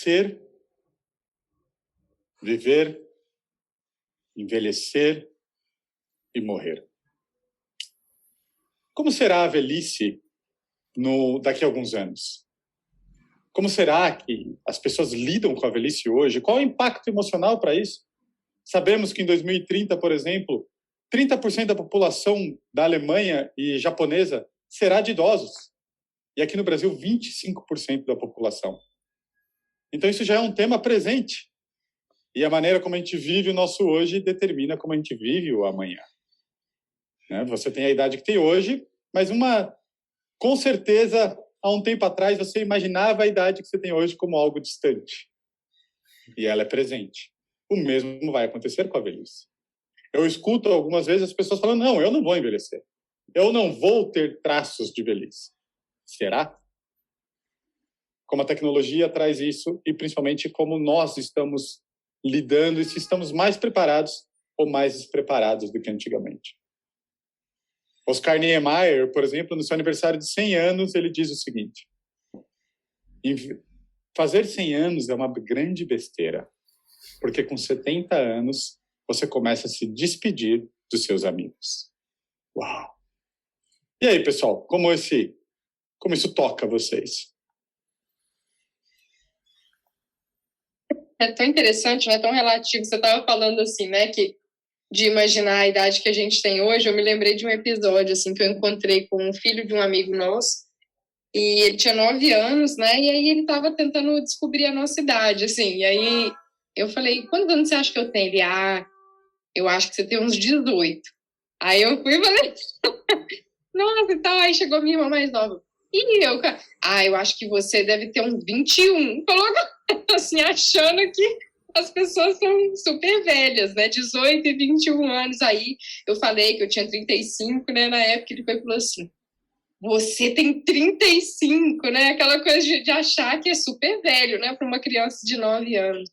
nascer, viver, envelhecer e morrer. Como será a velhice daqui a alguns anos? Como será que as pessoas lidam com a velhice hoje? Qual é o impacto emocional para isso? Sabemos que em 2030, por exemplo, 30% da população da Alemanha e japonesa será de idosos. E aqui no Brasil, 25% da população. Então, isso já é um tema presente. E a maneira como a gente vive o nosso hoje determina como a gente vive o amanhã. Né? Você tem a idade que tem hoje, mas com certeza, há um tempo atrás, você imaginava a idade que você tem hoje como algo distante. E ela é presente. O mesmo vai acontecer com a velhice. Eu escuto algumas vezes as pessoas falando, não, eu não vou envelhecer. Eu não vou ter traços de velhice. Será? Como a tecnologia traz isso e principalmente como nós estamos lidando e se estamos mais preparados ou mais despreparados do que antigamente. Oscar Niemeyer, por exemplo, no seu aniversário de 100 anos, ele diz o seguinte: fazer 100 anos é uma grande besteira, porque com 70 anos você começa a se despedir dos seus amigos. Uau! E aí, pessoal, como isso toca vocês? É tão interessante, né? Tão relativo. Você estava falando assim, né? De imaginar a idade que a gente tem hoje. Eu me lembrei de um episódio assim que eu encontrei com um filho de um amigo nosso. E ele tinha 9 anos, né? E aí ele estava tentando descobrir a nossa idade, assim. E aí eu falei, quantos anos você acha que eu tenho? Ele, eu acho que você tem uns 18. Aí eu fui e falei, nossa, e tal. Aí chegou a minha irmã mais nova. E eu acho que você deve ter uns 21. Falou assim, achando que as pessoas são super velhas, né? 18 e 21 anos. Aí eu falei que eu tinha 35, né? Na época ele falou assim, você tem 35, né? Aquela coisa de achar que é super velho, né? Para uma criança de 9 anos.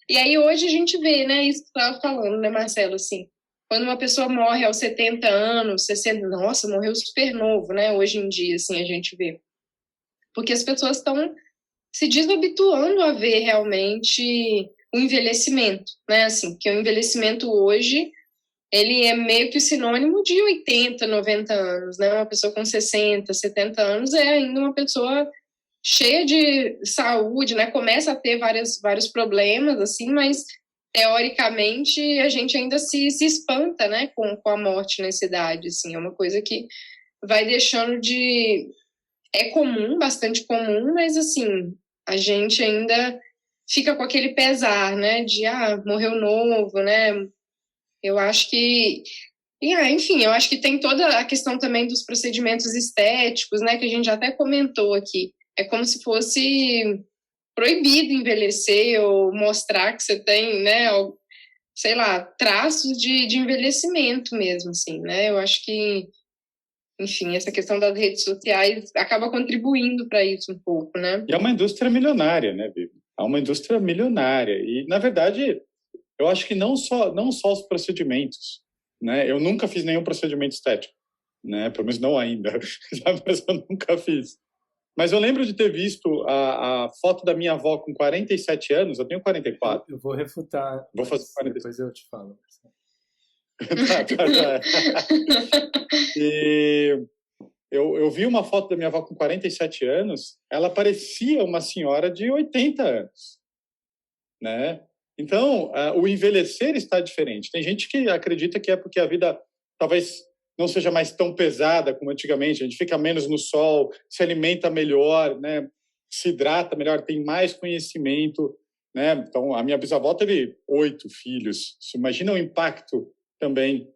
E aí hoje a gente vê, né? Isso que você estava falando, né, Marcelo? Assim, quando uma pessoa morre aos 70 anos, 60, nossa, morreu super novo, né? Hoje em dia, assim, a gente vê. Porque as pessoas estão se desabituando a ver realmente o envelhecimento, né? Assim, que o envelhecimento hoje, ele é meio que sinônimo de 80, 90 anos, né? Uma pessoa com 60, 70 anos é ainda uma pessoa cheia de saúde, né? Começa a ter vários problemas, assim, mas teoricamente a gente ainda se espanta, né? Com a morte nessa idade, assim. É uma coisa que vai deixando de... É comum, bastante comum, mas, assim, a gente ainda fica com aquele pesar, né? De, morreu novo, né? Eu acho que... enfim, eu acho que tem toda a questão também dos procedimentos estéticos, né? Que a gente já até comentou aqui. É como se fosse proibido envelhecer ou mostrar que você tem, né? Sei lá, traços de envelhecimento mesmo, assim, né? Eu acho que, enfim, essa questão das redes sociais acaba contribuindo para isso um pouco, né? E é uma indústria milionária, né, Vivi? É uma indústria milionária. E, na verdade, eu acho que não só os procedimentos, né? Eu nunca fiz nenhum procedimento estético, né? Pelo menos não ainda, mas eu nunca fiz. Mas eu lembro de ter visto a foto da minha avó com 47 anos, eu tenho 44. Eu vou refutar, vou fazer 47. Depois eu te falo. tá. E eu vi uma foto da minha avó com 47 anos, ela parecia uma senhora de 80 anos, né? Então, o envelhecer está diferente. Tem gente que acredita que é porque a vida talvez não seja mais tão pesada como antigamente, a gente fica menos no sol, se alimenta melhor, né? Se hidrata melhor, tem mais conhecimento, né? Então, a minha bisavó teve 8 filhos. Você imagina o impacto também,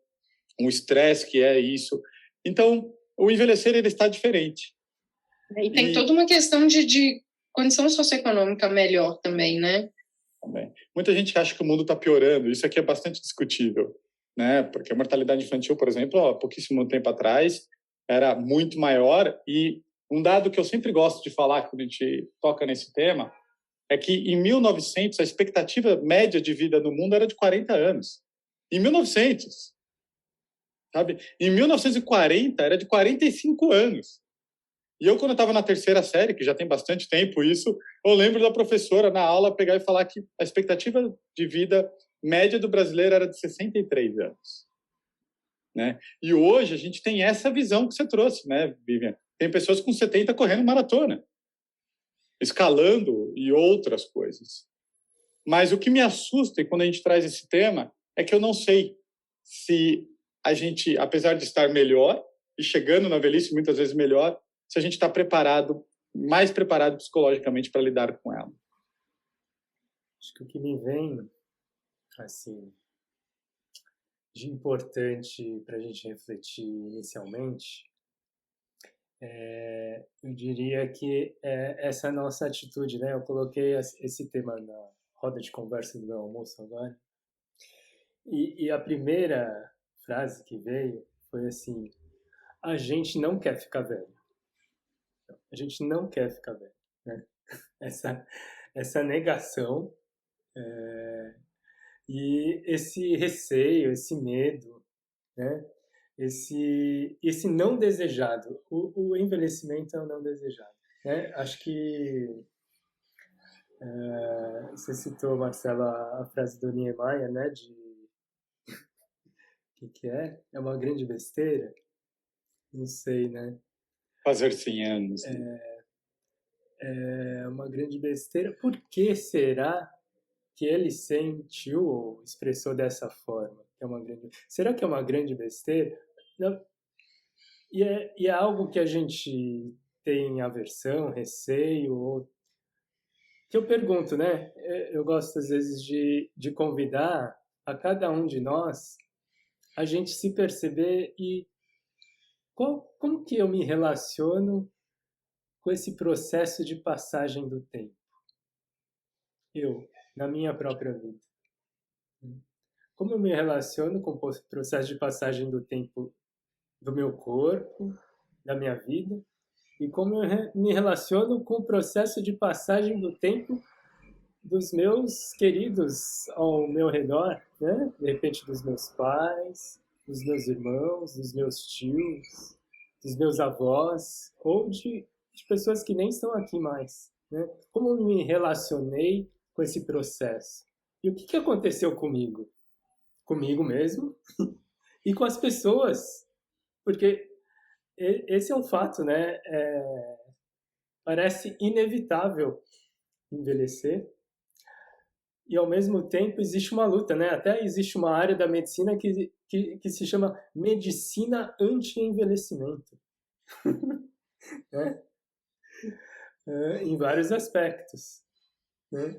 o estresse que é isso. Então, o envelhecer ele está diferente. E tem toda uma questão de condição socioeconômica melhor também, né? Também. Muita gente acha que o mundo está piorando, isso aqui é bastante discutível, né? Porque a mortalidade infantil, por exemplo, há pouquíssimo tempo atrás, era muito maior. E um dado que eu sempre gosto de falar quando a gente toca nesse tema é que em 1900 a expectativa média de vida no mundo era de 40 anos. Em 1900, sabe? Em 1940 era de 45 anos. E eu, quando eu estava na terceira série, que já tem bastante tempo isso, eu lembro da professora na aula pegar e falar que a expectativa de vida média do brasileiro era de 63 anos. Né? E hoje a gente tem essa visão que você trouxe, né, Vivian? Tem pessoas com 70 correndo maratona, escalando e outras coisas. Mas o que me assusta, e quando a gente traz esse tema, é que eu não sei se a gente, apesar de estar melhor, e chegando na velhice muitas vezes melhor, se a gente está preparado, mais preparado psicologicamente para lidar com ela. Acho que o que me vem, assim, de importante para a gente refletir inicialmente, eu diria que é essa nossa atitude, né? Eu coloquei esse tema na roda de conversa do meu almoço agora, e a primeira frase que veio foi assim: a gente não quer ficar velho. A gente não quer ficar velho, né? Essa negação e esse receio, esse medo, né? Esse não desejado. O envelhecimento é o não desejado, né? Acho que você citou, Marcelo, a frase do Niemeyer, né? De o que é? É uma grande besteira? Não sei, né? Fazer 100 anos. É uma grande besteira. Por que será que ele sentiu ou expressou dessa forma? Será que é uma grande besteira? Não. E é algo que a gente tem aversão, receio, ou que eu pergunto, né? Eu gosto às vezes de convidar a cada um de nós a gente se perceber e como que eu me relaciono com esse processo de passagem do tempo? Eu, na minha própria vida. Como eu me relaciono com o processo de passagem do tempo do meu corpo, da minha vida, e como eu me relaciono com o processo de passagem do tempo dos meus queridos ao meu redor, né? De repente dos meus pais, dos meus irmãos, dos meus tios, dos meus avós, ou de pessoas que nem estão aqui mais, né? Como eu me relacionei com esse processo? E o que aconteceu comigo? Comigo mesmo e com as pessoas, porque esse é um fato, né? Parece inevitável envelhecer e ao mesmo tempo existe uma luta, né? Até existe uma área da medicina que se chama medicina anti-envelhecimento, né? Em vários aspectos, né?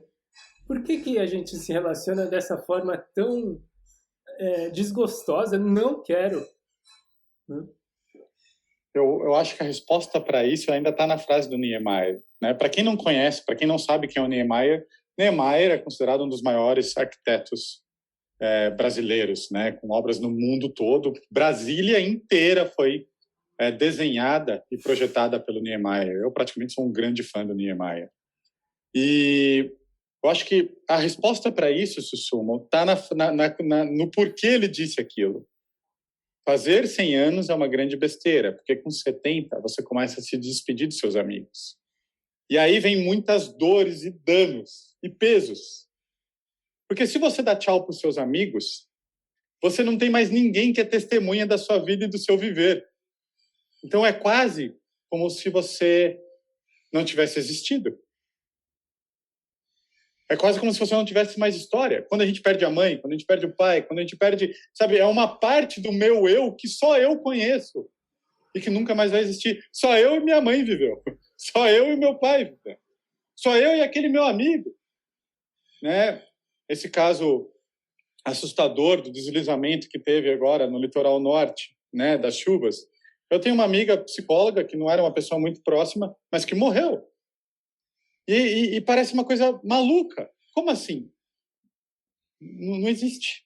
Por que a gente se relaciona dessa forma tão desgostosa? Não quero. Né? Eu acho que a resposta para isso ainda está na frase do Niemeyer. Né? Para quem não conhece, para quem não sabe quem é o Niemeyer, Niemeyer é considerado um dos maiores arquitetos brasileiros, né? Com obras no mundo todo. Brasília inteira foi desenhada e projetada pelo Niemeyer. Eu praticamente sou um grande fã do Niemeyer. E eu acho que a resposta para isso, Susumo, está no porquê ele disse aquilo. Fazer 100 anos é uma grande besteira, porque com 70 você começa a se despedir dos seus amigos. E aí vem muitas dores e danos e pesos. Porque se você dá tchau para os seus amigos, você não tem mais ninguém que é testemunha da sua vida e do seu viver. Então é quase como se você não tivesse existido. É quase como se você não tivesse mais história. Quando a gente perde a mãe, quando a gente perde o pai, quando a gente perde... Sabe, é uma parte do meu eu que só eu conheço e que nunca mais vai existir. Só eu e minha mãe viveu. Só eu e meu pai viveu. Só eu e aquele meu amigo. Né? Esse caso assustador do deslizamento que teve agora no litoral norte, né, das chuvas. Eu tenho uma amiga psicóloga que não era uma pessoa muito próxima, mas que morreu. E parece uma coisa maluca. Como assim? Não existe.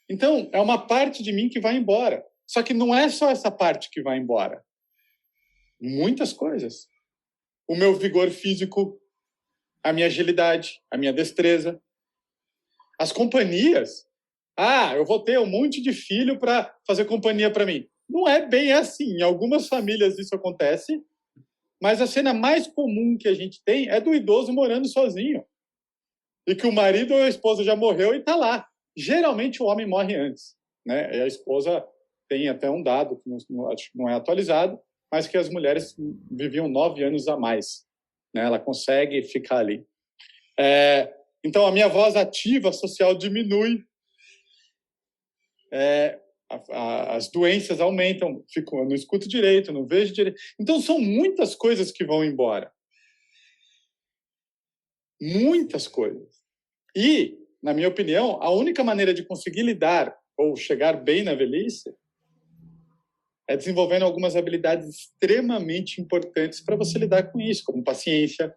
Então, é uma parte de mim que vai embora. Só que não é só essa parte que vai embora. Muitas coisas. O meu vigor físico, a minha agilidade, a minha destreza. As companhias. Eu vou ter um monte de filho para fazer companhia para mim. Não é bem assim. Em algumas famílias isso acontece, Mas a cena mais comum que a gente tem é do idoso morando sozinho. E que o marido ou a esposa já morreu e está lá. Geralmente o homem morre antes, né? E a esposa tem até um dado, que acho que não é atualizado, mas que as mulheres viviam 9 anos a mais, né? Ela consegue ficar ali. Então, a minha voz ativa social diminui. As doenças aumentam, eu não escuto direito, não vejo direito. Então, são muitas coisas que vão embora. Muitas coisas. E, na minha opinião, a única maneira de conseguir lidar ou chegar bem na velhice é desenvolvendo algumas habilidades extremamente importantes para você lidar com isso, como paciência.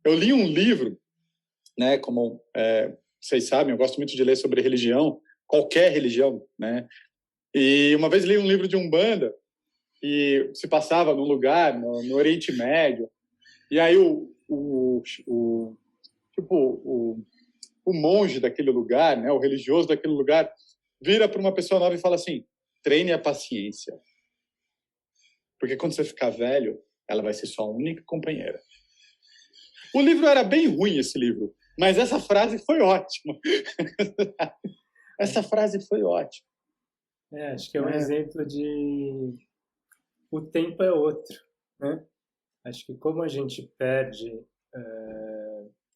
Eu li um livro, né, como vocês sabem, eu gosto muito de ler sobre religião, qualquer religião, né? E uma vez li um livro de Umbanda e se passava num lugar no Oriente Médio, e aí o monge daquele lugar, né, o religioso daquele lugar, vira para uma pessoa nova e fala assim: treine a paciência. Porque quando você ficar velho, ela vai ser sua única companheira. O livro era bem ruim, esse livro, mas essa frase foi ótima. Essa frase foi ótima. Acho que é um exemplo de o tempo é outro, né? Acho que como a gente perde,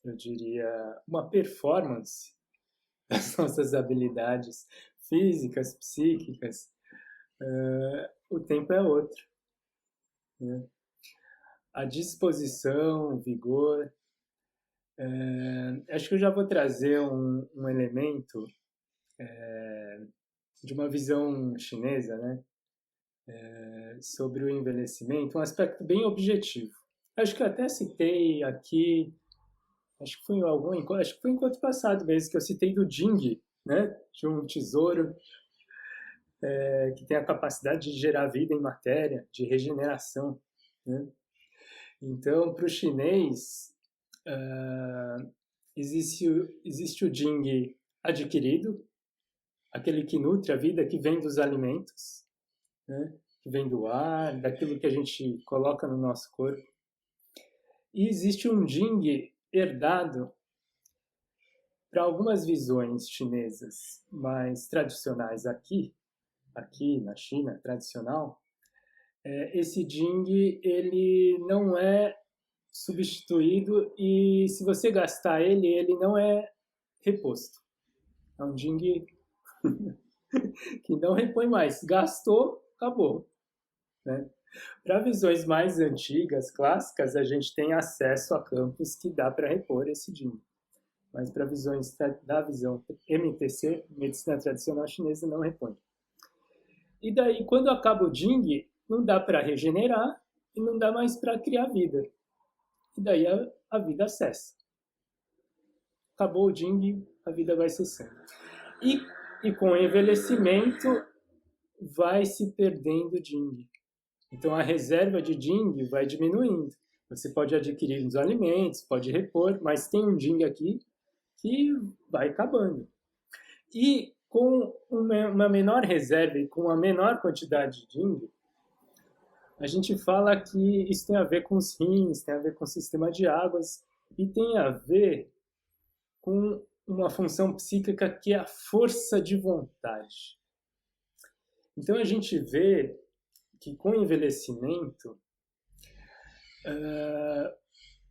eu diria, uma performance das nossas habilidades físicas, psíquicas, o tempo é outro, né? A disposição, o vigor. Acho que eu já vou trazer um elemento de uma visão chinesa, né, sobre o envelhecimento, um aspecto bem objetivo. Acho que eu até citei aqui, acho que foi em encontro passado mesmo, que eu citei do Jing, né, de um tesouro que tem a capacidade de gerar vida em matéria, de regeneração, né? Então, para o chinês, existe o Jing adquirido, aquele que nutre a vida, que vem dos alimentos, né? Que vem do ar, daquilo que a gente coloca no nosso corpo. E existe um Jing herdado para algumas visões chinesas mais tradicionais aqui na China, tradicional. Esse Jing, ele não é substituído e se você gastar ele não é reposto. É um Jing que não repõe mais. Gastou, acabou, né? Para visões mais antigas, clássicas, a gente tem acesso a campos que dá para repor esse Jing. Mas para visões da visão MTC, medicina tradicional chinesa, não repõe. E daí, quando acaba o Jing, não dá para regenerar e não dá mais para criar vida. E daí a vida cessa. Acabou o Jing, a vida vai cessando. E com o envelhecimento, vai se perdendo o Jing. Então, a reserva de Jing vai diminuindo. Você pode adquirir os alimentos, pode repor, mas tem um Jing aqui que vai acabando. E com uma menor reserva e com uma menor quantidade de Jing, a gente fala que isso tem a ver com os rins, tem a ver com o sistema de águas e tem a ver com uma função psíquica que é a força de vontade. Então a gente vê que com o envelhecimento,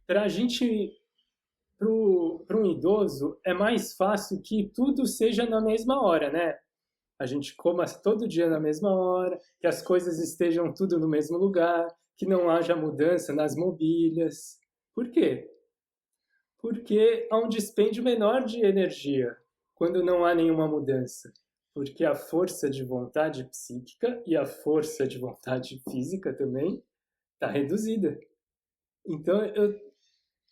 para um idoso, é mais fácil que tudo seja na mesma hora, né? A gente coma todo dia na mesma hora, que as coisas estejam tudo no mesmo lugar, que não haja mudança nas mobílias. Por quê? Porque há um dispêndio menor de energia quando não há nenhuma mudança. Porque a força de vontade psíquica e a força de vontade física também está reduzida. Então,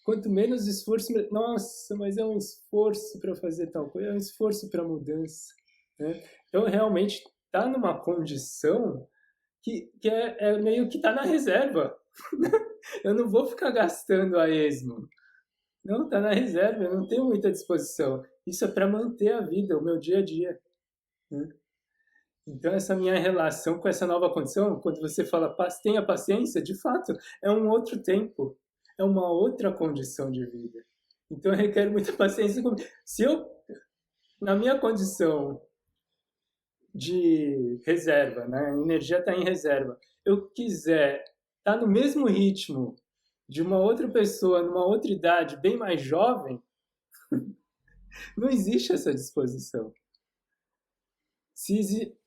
quanto menos esforço... Nossa, mas é um esforço para fazer tal coisa, é um esforço para mudança, né? Então, realmente, está numa condição que meio que está na reserva. Eu não vou ficar gastando a esmo. Não, está na reserva, eu não tenho muita disposição. Isso é para manter a vida, o meu dia a dia, né? Então, essa minha relação com essa nova condição, quando você fala tenha paciência, de fato, é um outro tempo, é uma outra condição de vida. Então, requer muita paciência. Se eu, na minha condição de reserva, né, a energia está em reserva, eu quiser estar no mesmo ritmo de uma outra pessoa, numa outra idade, bem mais jovem, não existe essa disposição.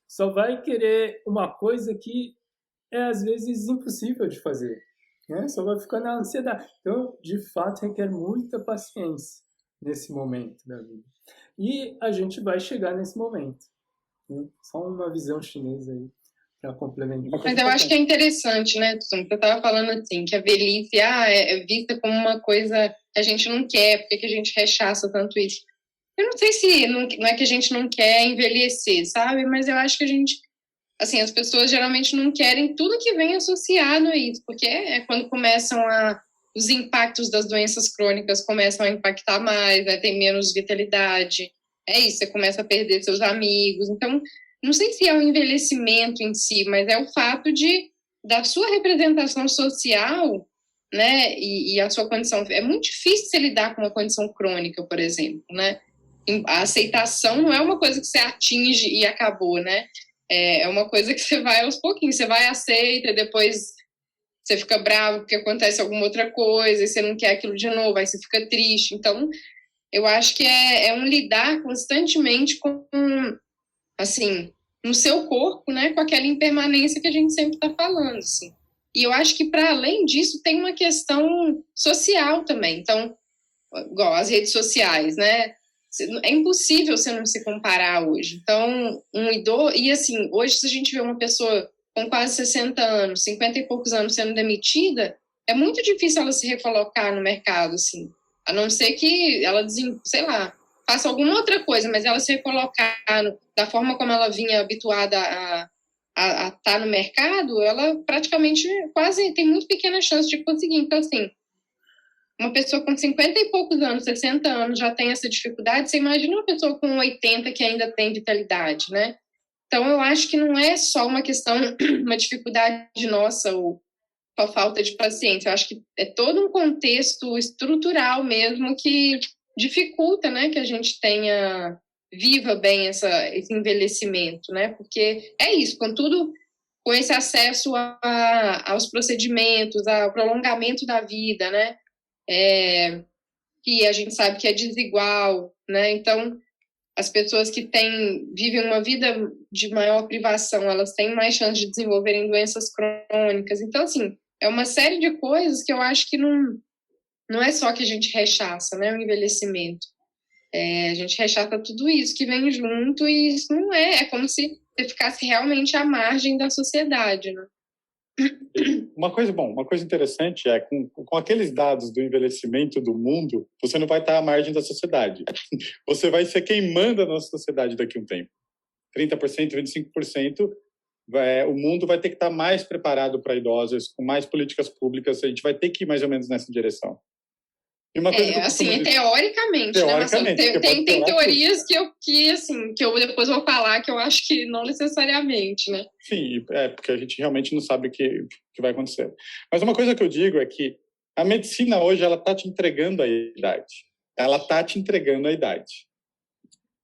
Só vai querer uma coisa que é, às vezes, impossível de fazer. Né? Só vai ficar na ansiedade. Então, de fato, requer muita paciência nesse momento da vida. E a gente vai chegar nesse momento. Né? Só uma visão chinesa aí para complementar. Mas eu acho que é interessante, né, Tsum? Você estava falando assim, que a velhice é vista como uma coisa que a gente não quer, porque que a gente rechaça tanto isso. Eu não sei se não é que a gente não quer envelhecer, sabe? Mas eu acho que a gente, assim, as pessoas geralmente não querem tudo que vem associado a isso, porque é quando começam os impactos das doenças crônicas começam a impactar mais, né? Tem menos vitalidade. É isso, você começa a perder seus amigos. Então, não sei se é o envelhecimento em si, mas é o fato da sua representação social, né? E a sua condição. É muito difícil você lidar com uma condição crônica, por exemplo, né? A aceitação não é uma coisa que você atinge e acabou, né? É uma coisa que você vai aos pouquinhos, você vai, aceita, depois você fica bravo porque acontece alguma outra coisa, e você não quer aquilo de novo, aí você fica triste. Então, eu acho que é um lidar constantemente com, assim, no seu corpo, né? Com aquela impermanência que a gente sempre está falando, assim. E eu acho que, para além disso, tem uma questão social também. Então, igual as redes sociais, né? É impossível você não se comparar hoje. Então, um idoso... E, assim, hoje, se a gente vê uma pessoa com quase 60 anos, 50 e poucos anos sendo demitida, é muito difícil ela se recolocar no mercado, assim. A não ser que ela, sei lá, faça alguma outra coisa, mas ela se recolocar da forma como ela vinha habituada a estar no mercado, ela praticamente quase tem muito pequena chance de conseguir. Então, assim, uma pessoa com 50 e poucos anos, 60 anos, já tem essa dificuldade, você imagina uma pessoa com 80 que ainda tem vitalidade, né? Então, eu acho que não é só uma questão, uma dificuldade nossa ou a falta de paciência. Eu acho que é todo um contexto estrutural mesmo que dificulta, né, que a gente viva bem esse envelhecimento, né? Porque é isso, com esse acesso aos procedimentos, ao prolongamento da vida, né? Que a gente sabe que é desigual, né? Então, as pessoas que vivem uma vida de maior privação, elas têm mais chance de desenvolverem doenças crônicas. Então, assim, é uma série de coisas que eu acho que não é só que a gente rechaça, né, o envelhecimento. A gente rechaça tudo isso que vem junto e isso não é como se você ficasse realmente à margem da sociedade, né? Uma coisa interessante é com aqueles dados do envelhecimento do mundo, você não vai estar à margem da sociedade. Você vai ser quem manda na nossa sociedade daqui a um tempo. 30%, 25%, o mundo vai ter que estar mais preparado para idosos, com mais políticas públicas, a gente vai ter que ir mais ou menos nessa direção. E uma coisa assim, teoricamente, né, Marcelo? Tem teorias que eu depois vou falar que eu acho que não necessariamente, né? Sim, porque a gente realmente não sabe o que vai acontecer. Mas uma coisa que eu digo é que a medicina hoje, ela está te entregando a idade. Ela está te entregando a idade.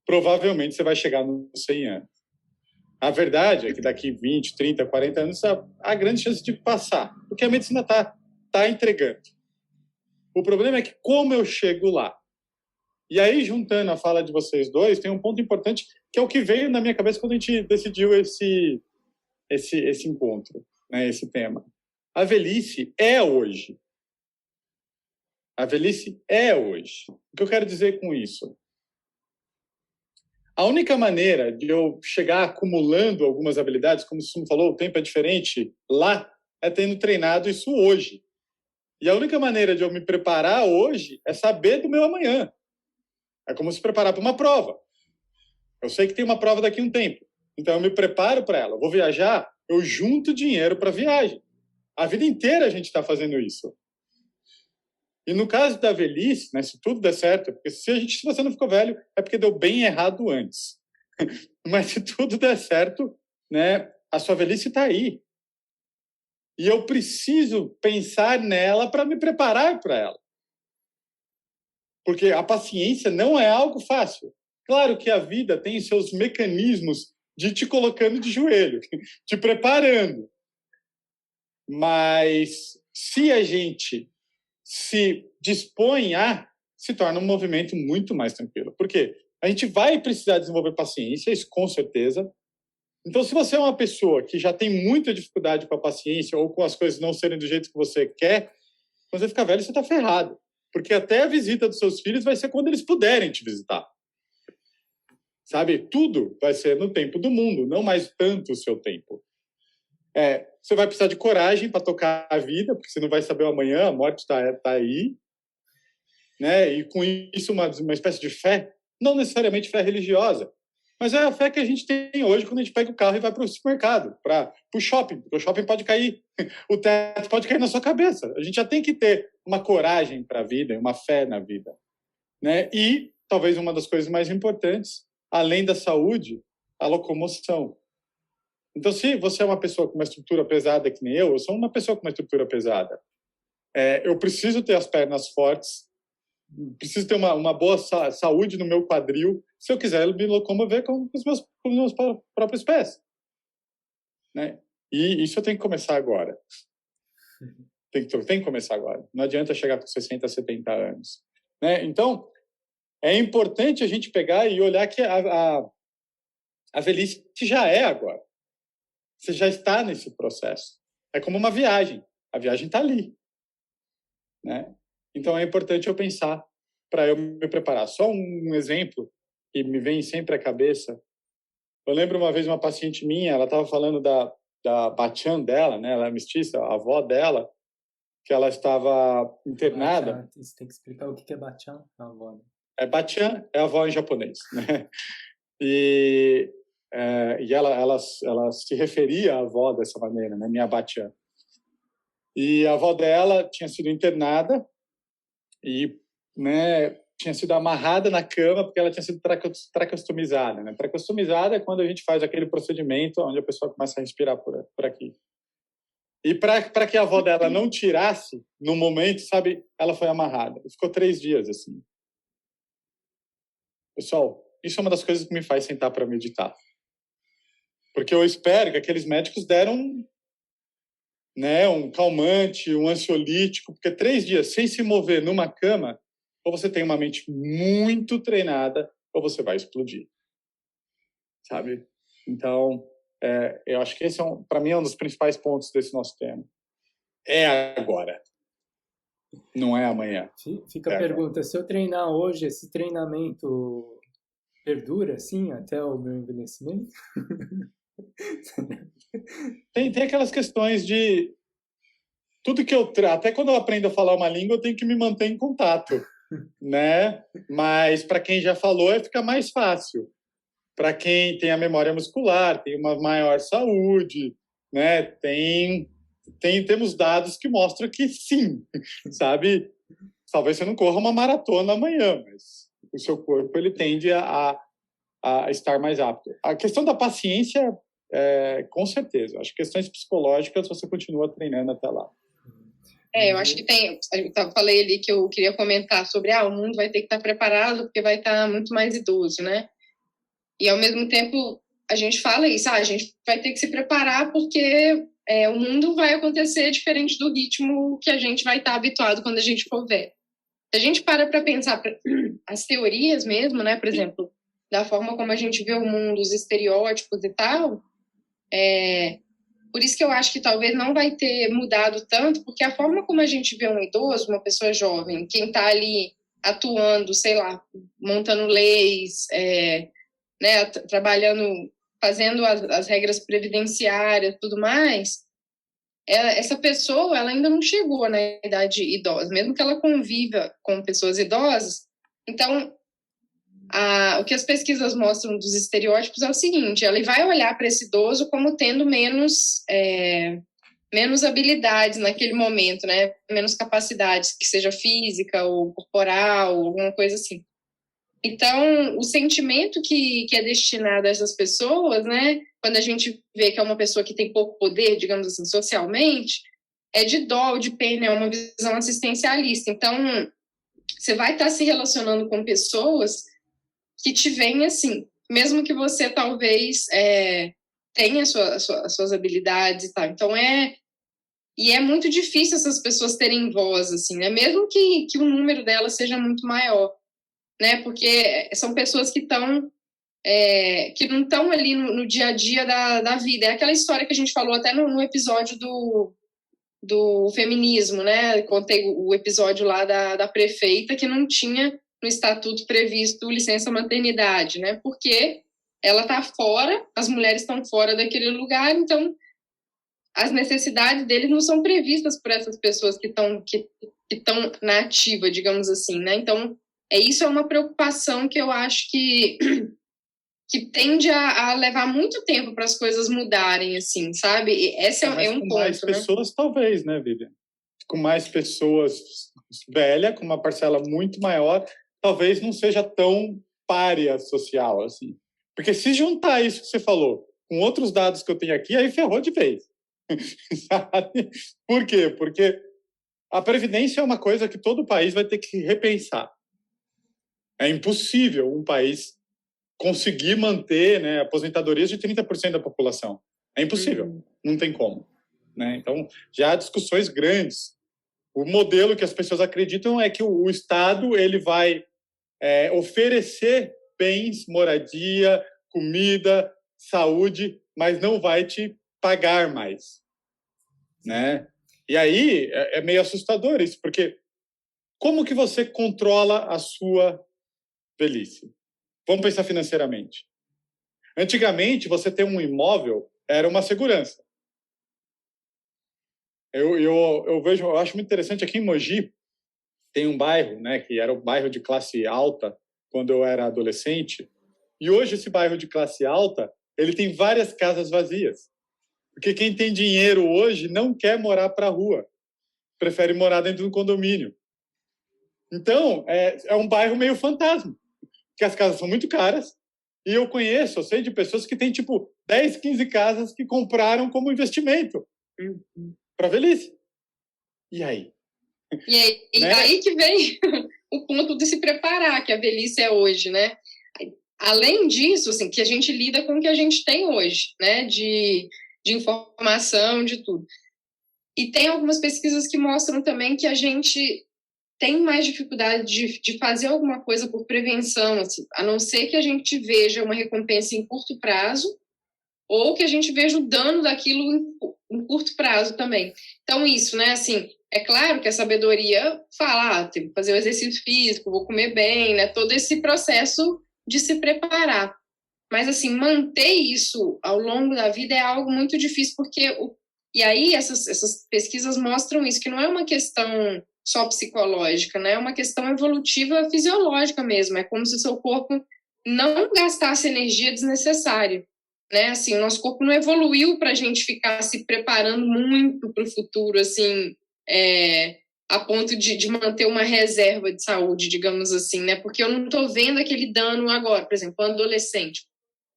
Provavelmente você vai chegar nos 100 anos. A verdade é que daqui 20, 30, 40 anos há grande chance de passar, porque a medicina está entregando. O problema é que como eu chego lá? E aí, juntando a fala de vocês dois, tem um ponto importante que é o que veio na minha cabeça quando a gente decidiu esse encontro, né, esse tema. A velhice é hoje. A velhice é hoje. O que eu quero dizer com isso? A única maneira de eu chegar acumulando algumas habilidades, como o Sumo falou, o tempo é diferente lá, é tendo treinado isso hoje. E a única maneira de eu me preparar hoje é saber do meu amanhã. É como se preparar para uma prova. Eu sei que tem uma prova daqui a um tempo. Então, eu me preparo para ela. Vou viajar, eu junto dinheiro para a viagem. A vida inteira a gente está fazendo isso. E no caso da velhice, né, se tudo der certo, porque se você não ficou velho, é porque deu bem errado antes. Mas se tudo der certo, né? A sua velhice está aí. E eu preciso pensar nela para me preparar para ela. Porque a paciência não é algo fácil. Claro que a vida tem seus mecanismos de te colocando de joelho, te preparando. Mas se a gente se dispõe a, se torna um movimento muito mais tranquilo. Por quê? A gente vai precisar desenvolver paciência, isso com certeza. Então, se você é uma pessoa que já tem muita dificuldade com a paciência ou com as coisas não serem do jeito que você quer, quando você ficar velho, você está ferrado. Porque até a visita dos seus filhos vai ser quando eles puderem te visitar. Sabe? Tudo vai ser no tempo do mundo, não mais tanto o seu tempo. Você vai precisar de coragem para tocar a vida, porque você não vai saber o amanhã, a morte está aí. Né? E com isso, uma espécie de fé, não necessariamente fé religiosa, mas é a fé que a gente tem hoje quando a gente pega o carro e vai para o supermercado, para o shopping, porque o shopping pode cair, o teto pode cair na sua cabeça. A gente já tem que ter uma coragem para a vida, uma fé na vida. Né? E, talvez uma das coisas mais importantes, além da saúde, a locomoção. Então, se você é uma pessoa com uma estrutura pesada que nem eu sou uma pessoa com uma estrutura pesada. Eu preciso ter as pernas fortes, preciso ter uma boa saúde no meu quadril, se eu quiser me locomover com os meus próprios pés. Né? E isso eu tenho que começar agora. Tem que começar agora. Não adianta chegar com 60, 70 anos. Né? Então, é importante a gente pegar e olhar que a velhice já é agora. Você já está nesse processo. É como uma viagem. A viagem está ali. Né? Então, é importante eu pensar para eu me preparar. Só um exemplo que me vem sempre à cabeça. Eu lembro uma vez uma paciente minha, ela estava falando da Bachan dela, né? Ela é mestiça, a avó dela, que ela estava internada. Bachan, você tem que explicar o que é Bachan, a avó. Bachan é a avó em japonês, né? E ela se referia à avó dessa maneira, né? Minha Bachan. E a avó dela tinha sido internada e, né, tinha sido amarrada na cama porque ela tinha sido tracostomizada. Né? Tracostomizada é quando a gente faz aquele procedimento onde a pessoa começa a respirar por aqui. E para que a avó dela não tirasse, no momento, sabe, ela foi amarrada. E ficou 3 dias assim. Pessoal, isso é uma das coisas que me faz sentar para meditar. Porque eu espero que aqueles médicos deram né, um calmante, um ansiolítico, porque 3 dias sem se mover numa cama, ou você tem uma mente muito treinada, ou você vai explodir. Sabe? Então, eu acho que esse para mim, é um dos principais pontos desse nosso tema. É agora. Não é amanhã. Fica a pergunta, se eu treinar hoje, esse treinamento perdura, assim, até o meu envelhecimento? Tem aquelas questões de tudo que até quando eu aprendo a falar uma língua, eu tenho que me manter em contato, né? Mas para quem já falou, fica mais fácil. Para quem tem a memória muscular, tem uma maior saúde, né? Temos dados que mostram que sim, sabe? Talvez você não corra uma maratona amanhã, mas o seu corpo ele tende a estar mais apto. A questão da paciência, com certeza. Acho que questões psicológicas você continua treinando até lá. Eu acho que tem. Eu falei ali que eu queria comentar sobre o mundo vai ter que estar preparado porque vai estar muito mais idoso, né? E ao mesmo tempo a gente fala isso, a gente vai ter que se preparar porque o mundo vai acontecer diferente do ritmo que a gente vai estar habituado quando a gente for velho. Se a gente para pensar as teorias mesmo, né? Por exemplo, da forma como a gente vê o mundo, os estereótipos e tal, por isso que eu acho que talvez não vai ter mudado tanto, porque a forma como a gente vê um idoso, uma pessoa jovem, quem está ali atuando, sei lá, montando leis, né, trabalhando, fazendo as regras previdenciárias, tudo mais, essa pessoa ela ainda não chegou na idade idosa, mesmo que ela conviva com pessoas idosas. Então, o que as pesquisas mostram dos estereótipos é o seguinte: ela vai olhar para esse idoso como tendo menos habilidades naquele momento, né? Menos capacidades, que seja física ou corporal, alguma coisa assim. Então, o sentimento que é destinado a essas pessoas, né, quando a gente vê que é uma pessoa que tem pouco poder, digamos assim, socialmente, é de dó, de pena, é uma visão assistencialista. Então, você vai estar se relacionando com pessoas que te veem assim, mesmo que você talvez tenha as suas habilidades e tal. Então, e é muito difícil essas pessoas terem voz, assim, né? Mesmo que o número delas seja muito maior, né? Porque são pessoas que estão que não estão ali no dia a dia da vida. É aquela história que a gente falou até no episódio do feminismo, né? Contei o episódio lá da prefeita que não tinha no estatuto previsto licença maternidade, né? Porque ela está fora, as mulheres estão fora daquele lugar, então as necessidades deles não são previstas por essas pessoas que estão na ativa, digamos assim, né? Então, isso é uma preocupação que eu acho que tende a levar muito tempo para as coisas mudarem, assim, sabe? E esse é um com ponto, mais né? pessoas, talvez, né, Vivian? Com mais pessoas velhas, com uma parcela muito maior, talvez não seja tão párea social, assim. Porque se juntar isso que você falou com outros dados que eu tenho aqui, aí ferrou de vez. Sabe? Por quê? Porque a Previdência é uma coisa que todo país vai ter que repensar. É impossível um país conseguir manter, né, aposentadorias de 30% da população. É impossível, não tem como. Né? Então, já há discussões grandes. O modelo que as pessoas acreditam é que o Estado ele vai oferecer bens, moradia, comida, saúde, mas não vai te pagar mais. Né? E aí é meio assustador isso, porque como que você controla a sua velhice? Vamos pensar financeiramente. Antigamente, você ter um imóvel era uma segurança. Eu acho muito interessante, aqui em Mogi, tem um bairro, né, que era um bairro de classe alta quando eu era adolescente, e hoje esse bairro de classe alta, ele tem várias casas vazias. Porque quem tem dinheiro hoje não quer morar para a rua, prefere morar dentro do condomínio. Então, é um bairro meio fantasma, porque as casas são muito caras, e eu sei de pessoas que têm, tipo, 10, 15 casas que compraram como investimento para velhice. E aí? E aí que vem o ponto de se preparar, que a velhice é hoje, né? Além disso, assim, que a gente lida com o que a gente tem hoje, né? De informação, de tudo. E tem algumas pesquisas que mostram também que a gente tem mais dificuldade de fazer alguma coisa por prevenção, assim, a não ser que a gente veja uma recompensa em curto prazo ou que a gente veja o dano daquilo em curto prazo também. Então, isso, né? Assim, é claro que a sabedoria fala, tem que fazer o exercício físico, vou comer bem, né? Todo esse processo de se preparar. Mas, assim, manter isso ao longo da vida é algo muito difícil, porque... E aí, essas pesquisas mostram isso, que não é uma questão só psicológica, né? É uma questão evolutiva fisiológica mesmo. É como se o seu corpo não gastasse energia desnecessária, né? Assim, o nosso corpo não evoluiu para a gente ficar se preparando muito para o futuro, assim, a ponto de manter uma reserva de saúde, digamos assim, né? Porque eu não estou vendo aquele dano agora. Por exemplo, um adolescente.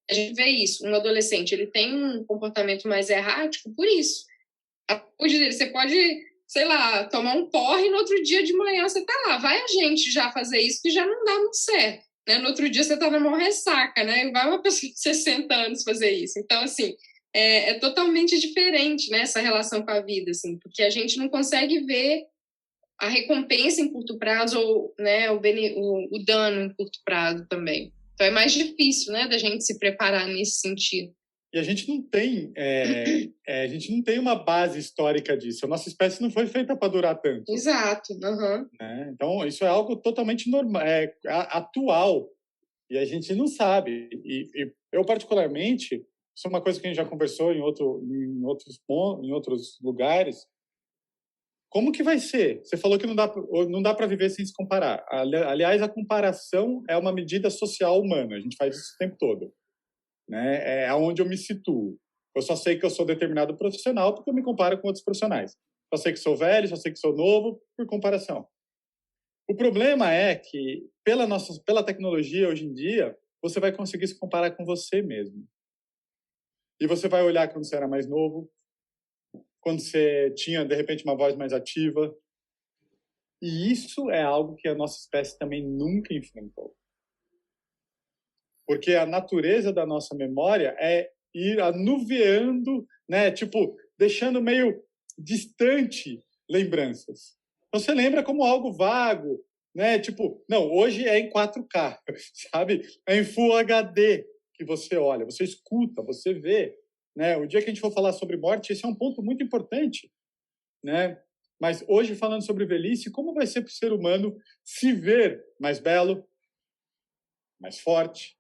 A gente vê isso. Um adolescente, ele tem um comportamento mais errático por isso. A saúde dele, você pode, sei lá, tomar um porre e no outro dia de manhã você tá lá. Vai a gente já fazer isso que já não dá muito certo. Né? No outro dia você tá na maior ressaca, né? Vai uma pessoa de 60 anos fazer isso. Então, assim, é totalmente diferente, né, essa relação com a vida, assim, porque a gente não consegue ver a recompensa em curto prazo ou, né, o dano em curto prazo também. Então é mais difícil, né, da gente se preparar nesse sentido. E a gente não tem, a gente não tem uma base histórica disso. A nossa espécie não foi feita para durar tanto. Exato. Uhum. Né? Então, isso é algo totalmente normal, atual. E a gente não sabe. E eu, particularmente, isso é uma coisa que a gente já conversou em outros lugares. Como que vai ser? Você falou que não dá para viver sem se comparar. Aliás, a comparação é uma medida social humana. A gente faz isso o tempo todo. Né? É onde eu me situo. Eu só sei que eu sou determinado profissional porque eu me comparo com outros profissionais. Só sei que sou velho, só sei que sou novo por comparação. O problema é que, pela tecnologia hoje em dia, você vai conseguir se comparar com você mesmo. E você vai olhar quando você era mais novo, quando você tinha, de repente, uma voz mais ativa. E isso é algo que a nossa espécie também nunca enfrentou. Porque a natureza da nossa memória é ir anuviando, né? Tipo, deixando meio distante lembranças. Então, você lembra como algo vago, né? Tipo, não, hoje é em 4K, sabe? É em Full HD que você olha, você escuta, você vê, né? O dia que a gente for falar sobre morte, esse é um ponto muito importante, né? Mas hoje, falando sobre velhice, como vai ser para o ser humano se ver mais belo, mais forte,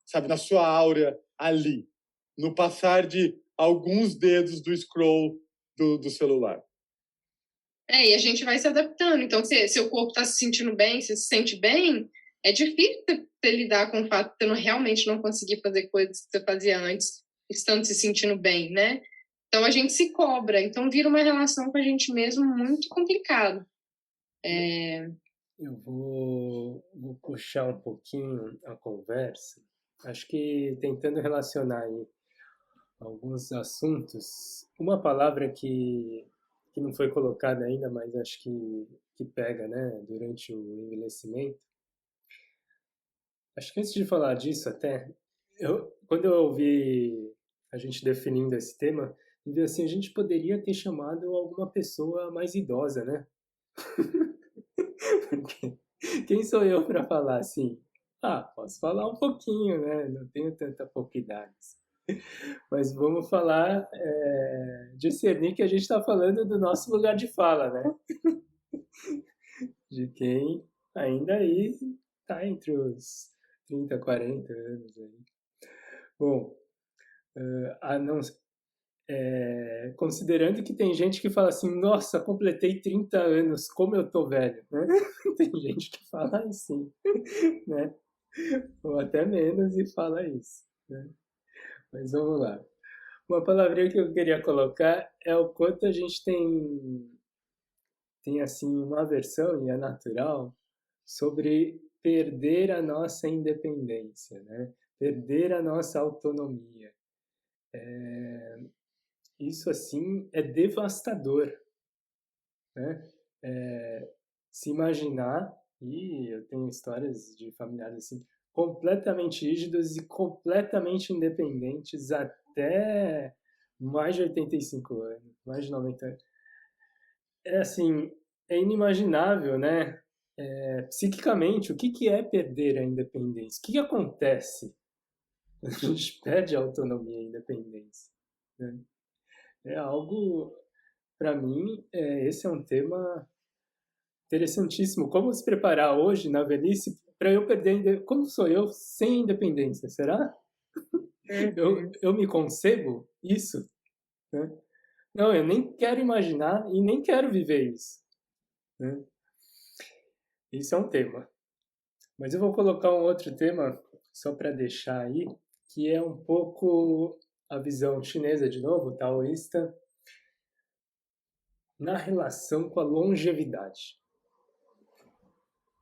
sabe, na sua áurea ali, no passar de alguns dedos do scroll do celular. E a gente vai se adaptando. Então, se seu corpo está se sentindo bem, se sente bem, é difícil você lidar com o fato de você realmente não conseguir fazer coisas que você fazia antes, estando se sentindo bem, né? Então, a gente se cobra. Então, vira uma relação com a gente mesmo muito complicado. Eu vou puxar um pouquinho a conversa. Acho que tentando relacionar aí alguns assuntos. Uma palavra que não foi colocada ainda, mas acho que pega, né, durante o envelhecimento. Acho que antes de falar disso até, quando eu ouvi a gente definindo esse tema, eu vi assim, a gente poderia ter chamado alguma pessoa mais idosa, né? Porque quem sou eu para falar assim? Posso falar um pouquinho, né? Não tenho tanta pouca idade. Mas vamos falar, discernir que a gente está falando do nosso lugar de fala, né? De quem ainda aí está entre os 30, 40 anos. Aí. Bom, considerando que tem gente que fala assim, nossa, completei 30 anos, como eu tô velho, né? Tem gente que fala assim, né? Ou até menos e fala isso, né? Mas vamos lá. Uma palavrinha que eu queria colocar é o quanto a gente tem assim, uma aversão, e é natural, sobre perder a nossa independência, né? Perder a nossa autonomia. Isso, assim, é devastador, né? Se imaginar, e eu tenho histórias de familiares assim, completamente rígidos e completamente independentes até mais de 85 anos, mais de 90 anos. É assim, é inimaginável, né? Psiquicamente, o que é perder a independência? O que acontece? A gente perde a autonomia e a independência, né? É algo, para mim, esse é um tema interessantíssimo. Como se preparar hoje, na velhice, para eu perder... Como sou eu sem independência? Será? Eu me concebo isso? Né? Não, eu nem quero imaginar e nem quero viver isso. Né? Isso é um tema. Mas eu vou colocar um outro tema, só para deixar aí, que é um pouco a visão chinesa, de novo, taoísta, na relação com a longevidade.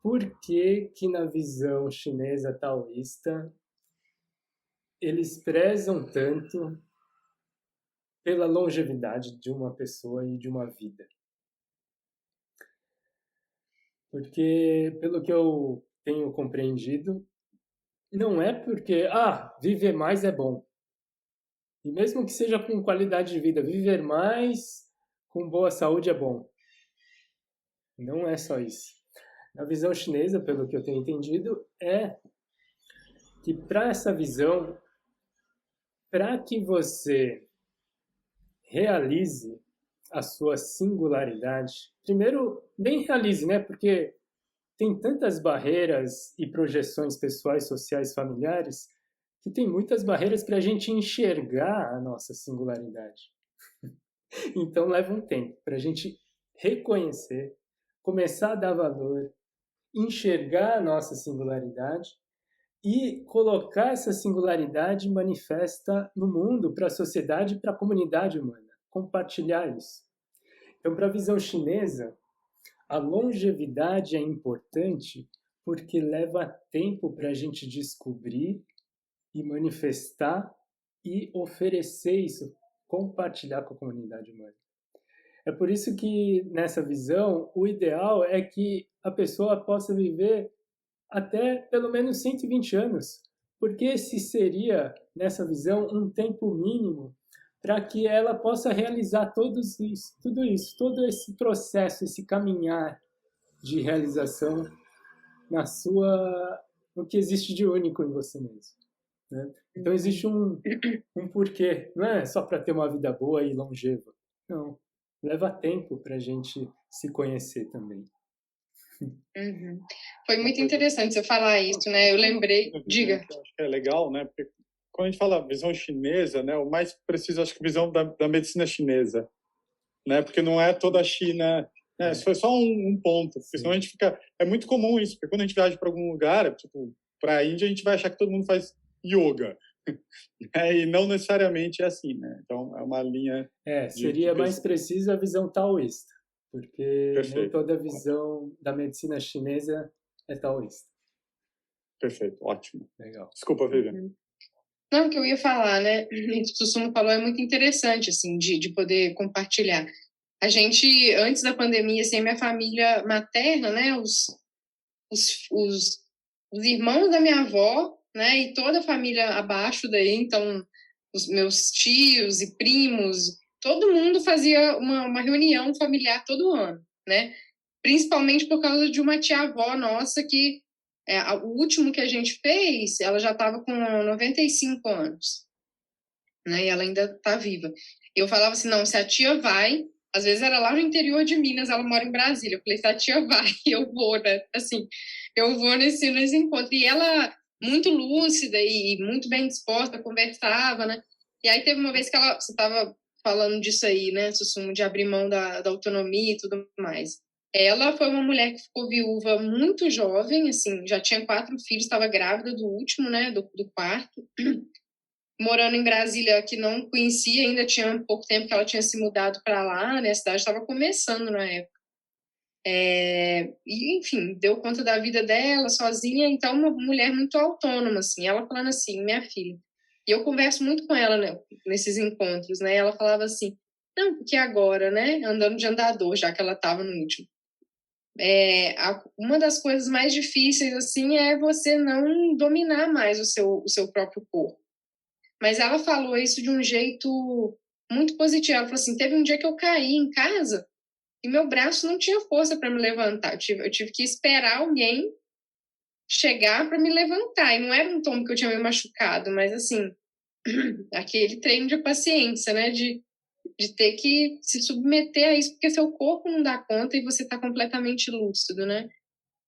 Por que que na visão chinesa taoísta eles prezam tanto pela longevidade de uma pessoa e de uma vida? Porque, pelo que eu tenho compreendido, não é porque, viver mais é bom. E mesmo que seja com qualidade de vida, viver mais com boa saúde é bom. Não é só isso. Na visão chinesa, pelo que eu tenho entendido, é que para essa visão, para que você realize a sua singularidade, primeiro, nem realize, né? Porque tem tantas barreiras e projeções pessoais, sociais, familiares, que tem muitas barreiras para a gente enxergar a nossa singularidade. Então leva um tempo para a gente reconhecer, começar a dar valor, enxergar a nossa singularidade e colocar essa singularidade manifesta no mundo, para a sociedade e para a comunidade humana. Compartilhar isso. Então, para a visão chinesa, A longevidade é importante porque leva tempo para a gente descobrir e manifestar e oferecer isso, compartilhar com a comunidade humana. É por isso que, nessa visão, o ideal é que a pessoa possa viver até pelo menos 120 anos, porque esse seria, nessa visão, um tempo mínimo para que ela possa realizar tudo isso, todo esse processo, esse caminhar de realização no que existe de único em você mesmo. Né? Então existe um porquê, não é só para ter uma vida boa e longeva. Não, leva tempo para a gente se conhecer também. Uhum. Foi muito interessante você falar isso, né? Eu lembrei, diga. Eu acho que é legal, né? Porque quando a gente fala visão chinesa, né? O mais preciso, acho que visão da medicina chinesa, né? Porque não é toda a China, né? Isso foi só um ponto, porque senão a gente fica... É muito comum isso, porque quando a gente viaja para algum lugar, tipo, para a Índia, a gente vai achar que todo mundo faz yoga. E não necessariamente é assim, né? Então, é uma linha... Seria mais preciso a visão taoísta, porque Perfeito. nem toda a visão da medicina chinesa é taoísta. Perfeito, ótimo. Legal. Desculpa, Vivian. Não, o que eu ia falar, né? O que o Susumu falou é muito interessante, assim, de poder compartilhar. A gente, antes da pandemia, assim, a minha família materna, né? Os irmãos da minha avó, né? E toda a família abaixo daí, então, os meus tios e primos, todo mundo fazia uma reunião familiar todo ano, né? Principalmente por causa de uma tia-avó nossa que o último que a gente fez, ela já estava com 95 anos, né? E ela ainda está viva. Eu falava assim, não, se a tia vai, às vezes era lá no interior de Minas, ela mora em Brasília. Eu falei, se a tia vai, eu vou, né? Assim, eu vou nesse encontro. E ela, muito lúcida e muito bem disposta, conversava, né? E aí teve uma vez que você estava falando disso aí, né, Sussumo, de abrir mão da autonomia e tudo mais. Ela foi uma mulher que ficou viúva muito jovem, assim, já tinha 4 filhos, estava grávida do último, né, do quarto, morando em Brasília, que não conhecia, ainda tinha pouco tempo que ela tinha se mudado para lá, né, a cidade estava começando na época. E, enfim, deu conta da vida dela sozinha, então uma mulher muito autônoma, assim, ela falando assim, minha filha, e eu converso muito com ela, né, nesses encontros, né, ela falava assim, não, porque agora, né, andando de andador, já que ela estava no último, uma das coisas mais difíceis, assim, é você não dominar mais o seu próprio corpo. Mas ela falou isso de um jeito muito positivo. Ela falou assim, teve um dia que eu caí em casa e meu braço não tinha força para me levantar. Eu tive que esperar alguém chegar para me levantar. E não era um tombo que eu tinha me machucado, mas, assim, aquele treino de paciência, né? De ter que se submeter a isso, porque seu corpo não dá conta e você está completamente lúcido, né?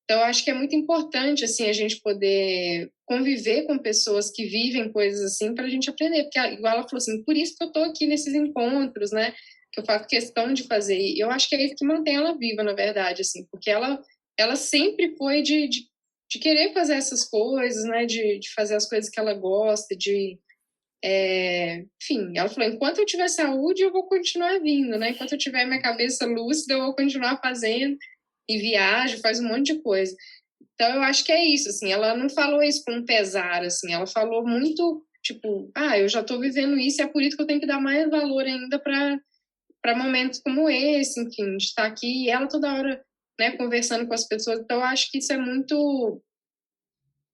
Então, eu acho que é muito importante, assim, a gente poder conviver com pessoas que vivem coisas assim para a gente aprender, porque, igual ela falou assim, por isso que eu estou aqui nesses encontros, né, que eu faço questão de fazer, e eu acho que é isso que mantém ela viva, na verdade, assim, porque ela sempre foi de querer fazer essas coisas, né, de fazer as coisas que ela gosta, enfim, ela falou, enquanto eu tiver saúde, eu vou continuar vindo, né, enquanto eu tiver minha cabeça lúcida, eu vou continuar fazendo, e viaja, faz um monte de coisa. Então, eu acho que é isso, assim, ela não falou isso com um pesar, assim, ela falou muito, tipo, eu já estou vivendo isso e é por isso que eu tenho que dar mais valor ainda para momentos como esse, enfim, de estar aqui, e ela toda hora, né, conversando com as pessoas, então eu acho que isso é muito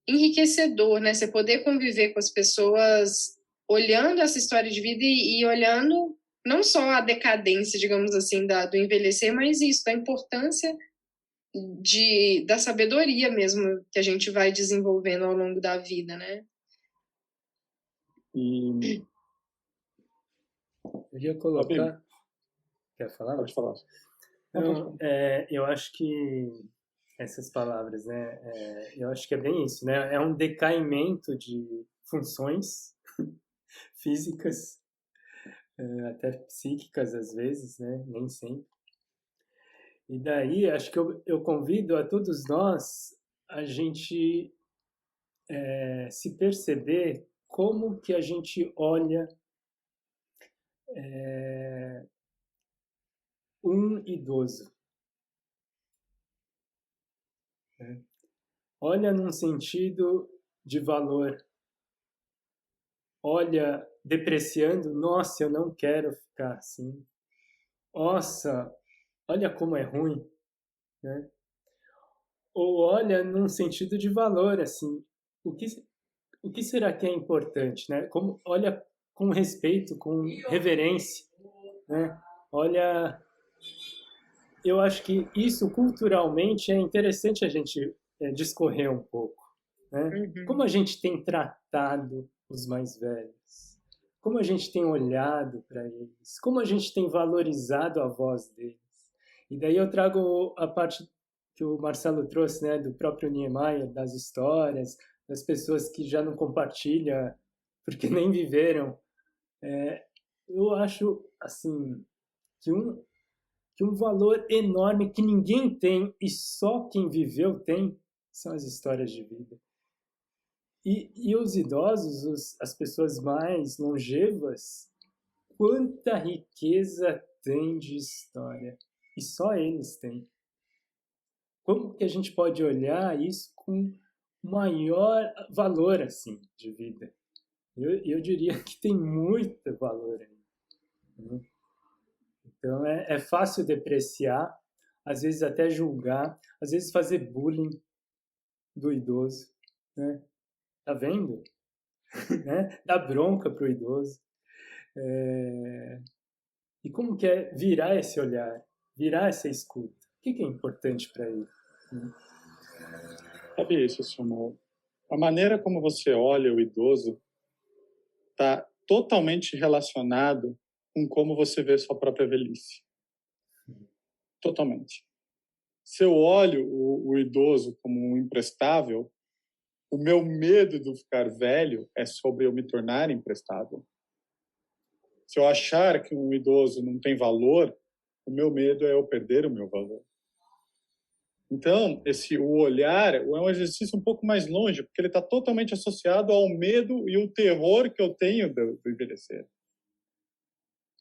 enriquecedor, né, você poder conviver com as pessoas olhando essa história de vida e olhando não só a decadência, digamos assim, do envelhecer, mas isso, da importância da sabedoria mesmo que a gente vai desenvolvendo ao longo da vida, né? E... Eu ia colocar... Quer falar? Pode falar. Não, eu acho que essas palavras, né? Eu acho que é bem isso, né? É um decaimento de funções físicas, até psíquicas às vezes, né? Nem sempre. E daí, acho que eu convido a todos nós a gente se perceber como que a gente olha um idoso. olha num sentido de valor, olha depreciando, nossa, eu não quero ficar assim, nossa, olha como é ruim, né? Ou olha num sentido de valor, assim, o que, o que será que é importante, né? Como, olha com respeito, com reverência, né? Olha, eu acho que isso culturalmente é interessante a gente discorrer um pouco, né? Como Uhum. a gente tem tratado os mais velhos, como a gente tem olhado para eles, como a gente tem valorizado a voz deles. E daí eu trago a parte que o Marcelo trouxe, né, do próprio Niemeyer, das histórias, das pessoas que já não compartilham porque nem viveram. Eu acho assim que um valor enorme que ninguém tem e só quem viveu tem são as histórias de vida. E os idosos, as pessoas mais longevas, quanta riqueza tem de história. E só eles têm. Como que a gente pode olhar isso com maior valor assim de vida? Eu diria que tem muito valor aí, né? Então é fácil depreciar, às vezes até julgar, às vezes fazer bullying do idoso, né? Tá vendo? Né? Dá bronca pro idoso. E como que é virar esse olhar, virar essa escuta? O que é importante para ele? Sabe isso, Samuel? A maneira como você olha o idoso está totalmente relacionado com como você vê sua própria velhice. Totalmente. Se eu olho o idoso como um imprestável, o meu medo de ficar velho é sobre eu me tornar imprestável. Se eu achar que um idoso não tem valor, o meu medo é eu perder o meu valor. Então, o olhar é um exercício um pouco mais longe, porque ele está totalmente associado ao medo e o terror que eu tenho do envelhecer.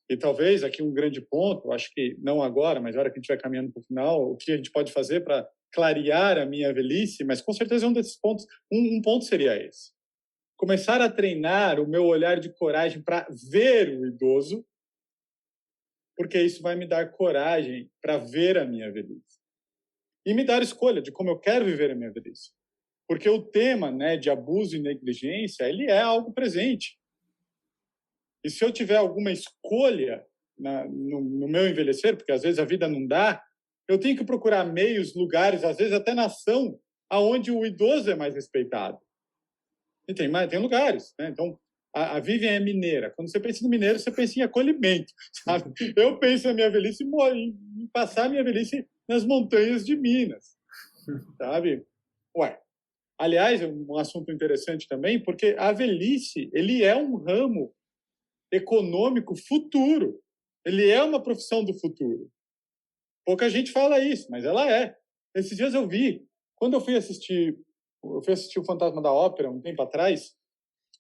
E talvez aqui um grande ponto, acho que não agora, mas na hora que a gente vai caminhando para o final, o que a gente pode fazer para clarear a minha velhice, mas com certeza um desses pontos, um ponto seria esse. Começar a treinar o meu olhar de coragem para ver o idoso, porque isso vai me dar coragem para ver a minha velhice. E me dar escolha de como eu quero viver a minha velhice. Porque o tema, né, de abuso e negligência, ele é algo presente. E se eu tiver alguma escolha no meu envelhecer, porque às vezes a vida não dá, eu tenho que procurar meios, lugares, às vezes até nação, aonde o idoso é mais respeitado. E tem lugares, né? Então, a Vivian é mineira. Quando você pensa no mineiro, você pensa em acolhimento, sabe? Eu penso na minha velhice em passar a minha velhice nas montanhas de Minas, sabe? Ué, aliás, é um assunto interessante também, porque a velhice, ele é um ramo econômico futuro. Ele é uma profissão do futuro. Pouca gente fala isso, mas ela é. Esses dias eu vi, quando eu fui assistir o Fantasma da Ópera um tempo atrás,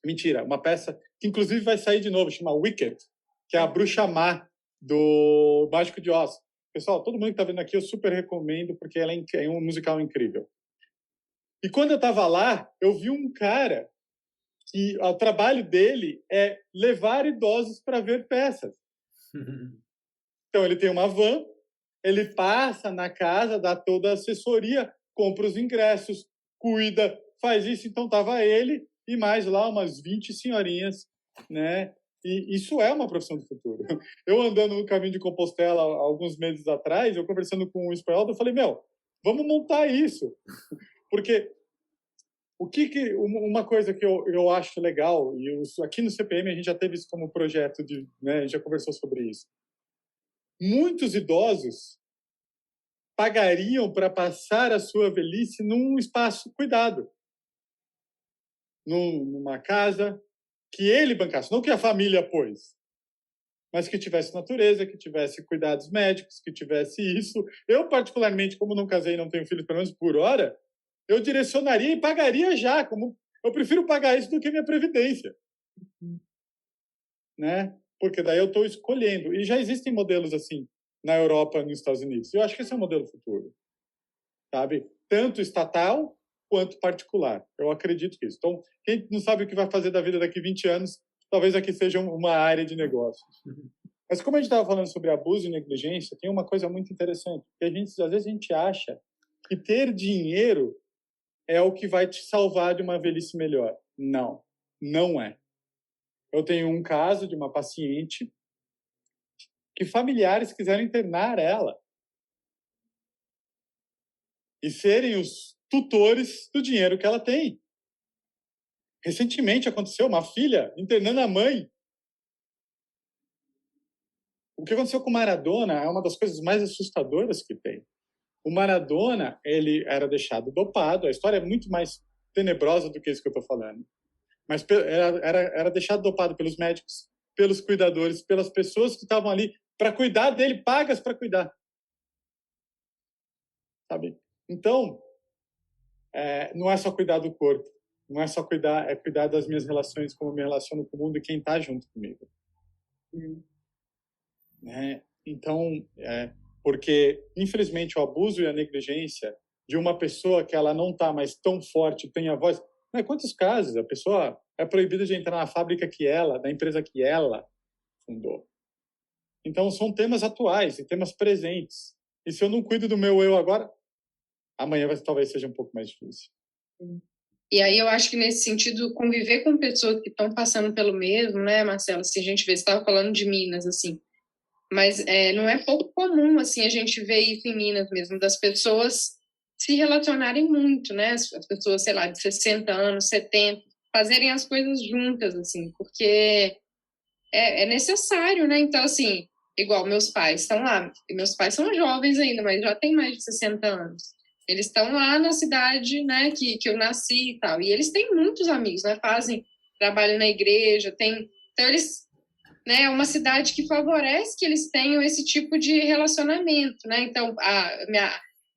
mentira, uma peça que inclusive vai sair de novo, chama Wicked, que é a Bruxa Má do Mágico de Oz. Pessoal, todo mundo que está vendo aqui, eu super recomendo, porque ela é um musical incrível. E quando eu estava lá, eu vi um cara que o trabalho dele é levar idosos para ver peças. Então, ele tem uma van, ele passa na casa, dá toda a assessoria, compra os ingressos, cuida, faz isso. Então, estava ele e mais lá umas 20 senhorinhas, né? E isso é uma profissão do futuro. Eu andando no caminho de Compostela alguns meses atrás, eu conversando com um espanhol, eu falei, vamos montar isso. Porque uma coisa que eu acho legal, e aqui no CPM a gente já teve isso como projeto, né, a gente já conversou sobre isso. Muitos idosos pagariam para passar a sua velhice num espaço cuidado, numa casa que ele bancasse, não que a família pôs, mas que tivesse natureza, que tivesse cuidados médicos, que tivesse isso. Eu, particularmente, como não casei e não tenho filhos, pelo menos por hora, eu direcionaria e pagaria já. Como eu prefiro pagar isso do que minha previdência, né? Porque daí eu estou escolhendo. E já existem modelos assim na Europa, nos Estados Unidos. Eu acho que esse é o modelo futuro, sabe? Tanto estatal quanto particular. Eu acredito nisso. Então, quem não sabe o que vai fazer da vida daqui 20 anos, talvez aqui seja uma área de negócio. Mas como a gente estava falando sobre abuso e negligência, tem uma coisa muito interessante. Que às vezes a gente acha que ter dinheiro é o que vai te salvar de uma velhice melhor. Não, não é. Eu tenho um caso de uma paciente que familiares quiseram internar ela e serem os tutores do dinheiro que ela tem. Recentemente aconteceu uma filha internando a mãe. O que aconteceu com o Maradona é uma das coisas mais assustadoras que tem. O Maradona, ele era deixado dopado. A história é muito mais tenebrosa do que isso que eu estou falando. Mas era deixado dopado pelos médicos, pelos cuidadores, pelas pessoas que estavam ali para cuidar dele, pagas para cuidar. Sabe? Então, não é só cuidar do corpo, não é só cuidar, é cuidar das minhas relações, como eu me relaciono com o mundo e quem está junto comigo. Então, porque, infelizmente, o abuso e a negligência de uma pessoa que ela não está mais tão forte, tem a voz... Quantos casos a pessoa é proibida de entrar na fábrica da empresa que ela fundou? Então, são temas atuais e temas presentes. E se eu não cuido do meu eu agora, amanhã talvez seja um pouco mais difícil. E aí eu acho que nesse sentido, conviver com pessoas que estão passando pelo mesmo, né, Marcelo? Se a gente vê, você estava falando de Minas, assim, mas não é pouco comum, assim, a gente ver isso em Minas mesmo, das pessoas se relacionarem muito, né? As pessoas, sei lá, de 60 anos, 70, fazerem as coisas juntas, assim, porque é necessário, né? Então, assim, igual meus pais estão lá, meus pais são jovens ainda, mas já têm mais de 60 anos. Eles estão lá na cidade, né, que eu nasci e tal, e eles têm muitos amigos, né? Trabalham na igreja, então eles... Né, é uma cidade que favorece que eles tenham esse tipo de relacionamento, né? Então,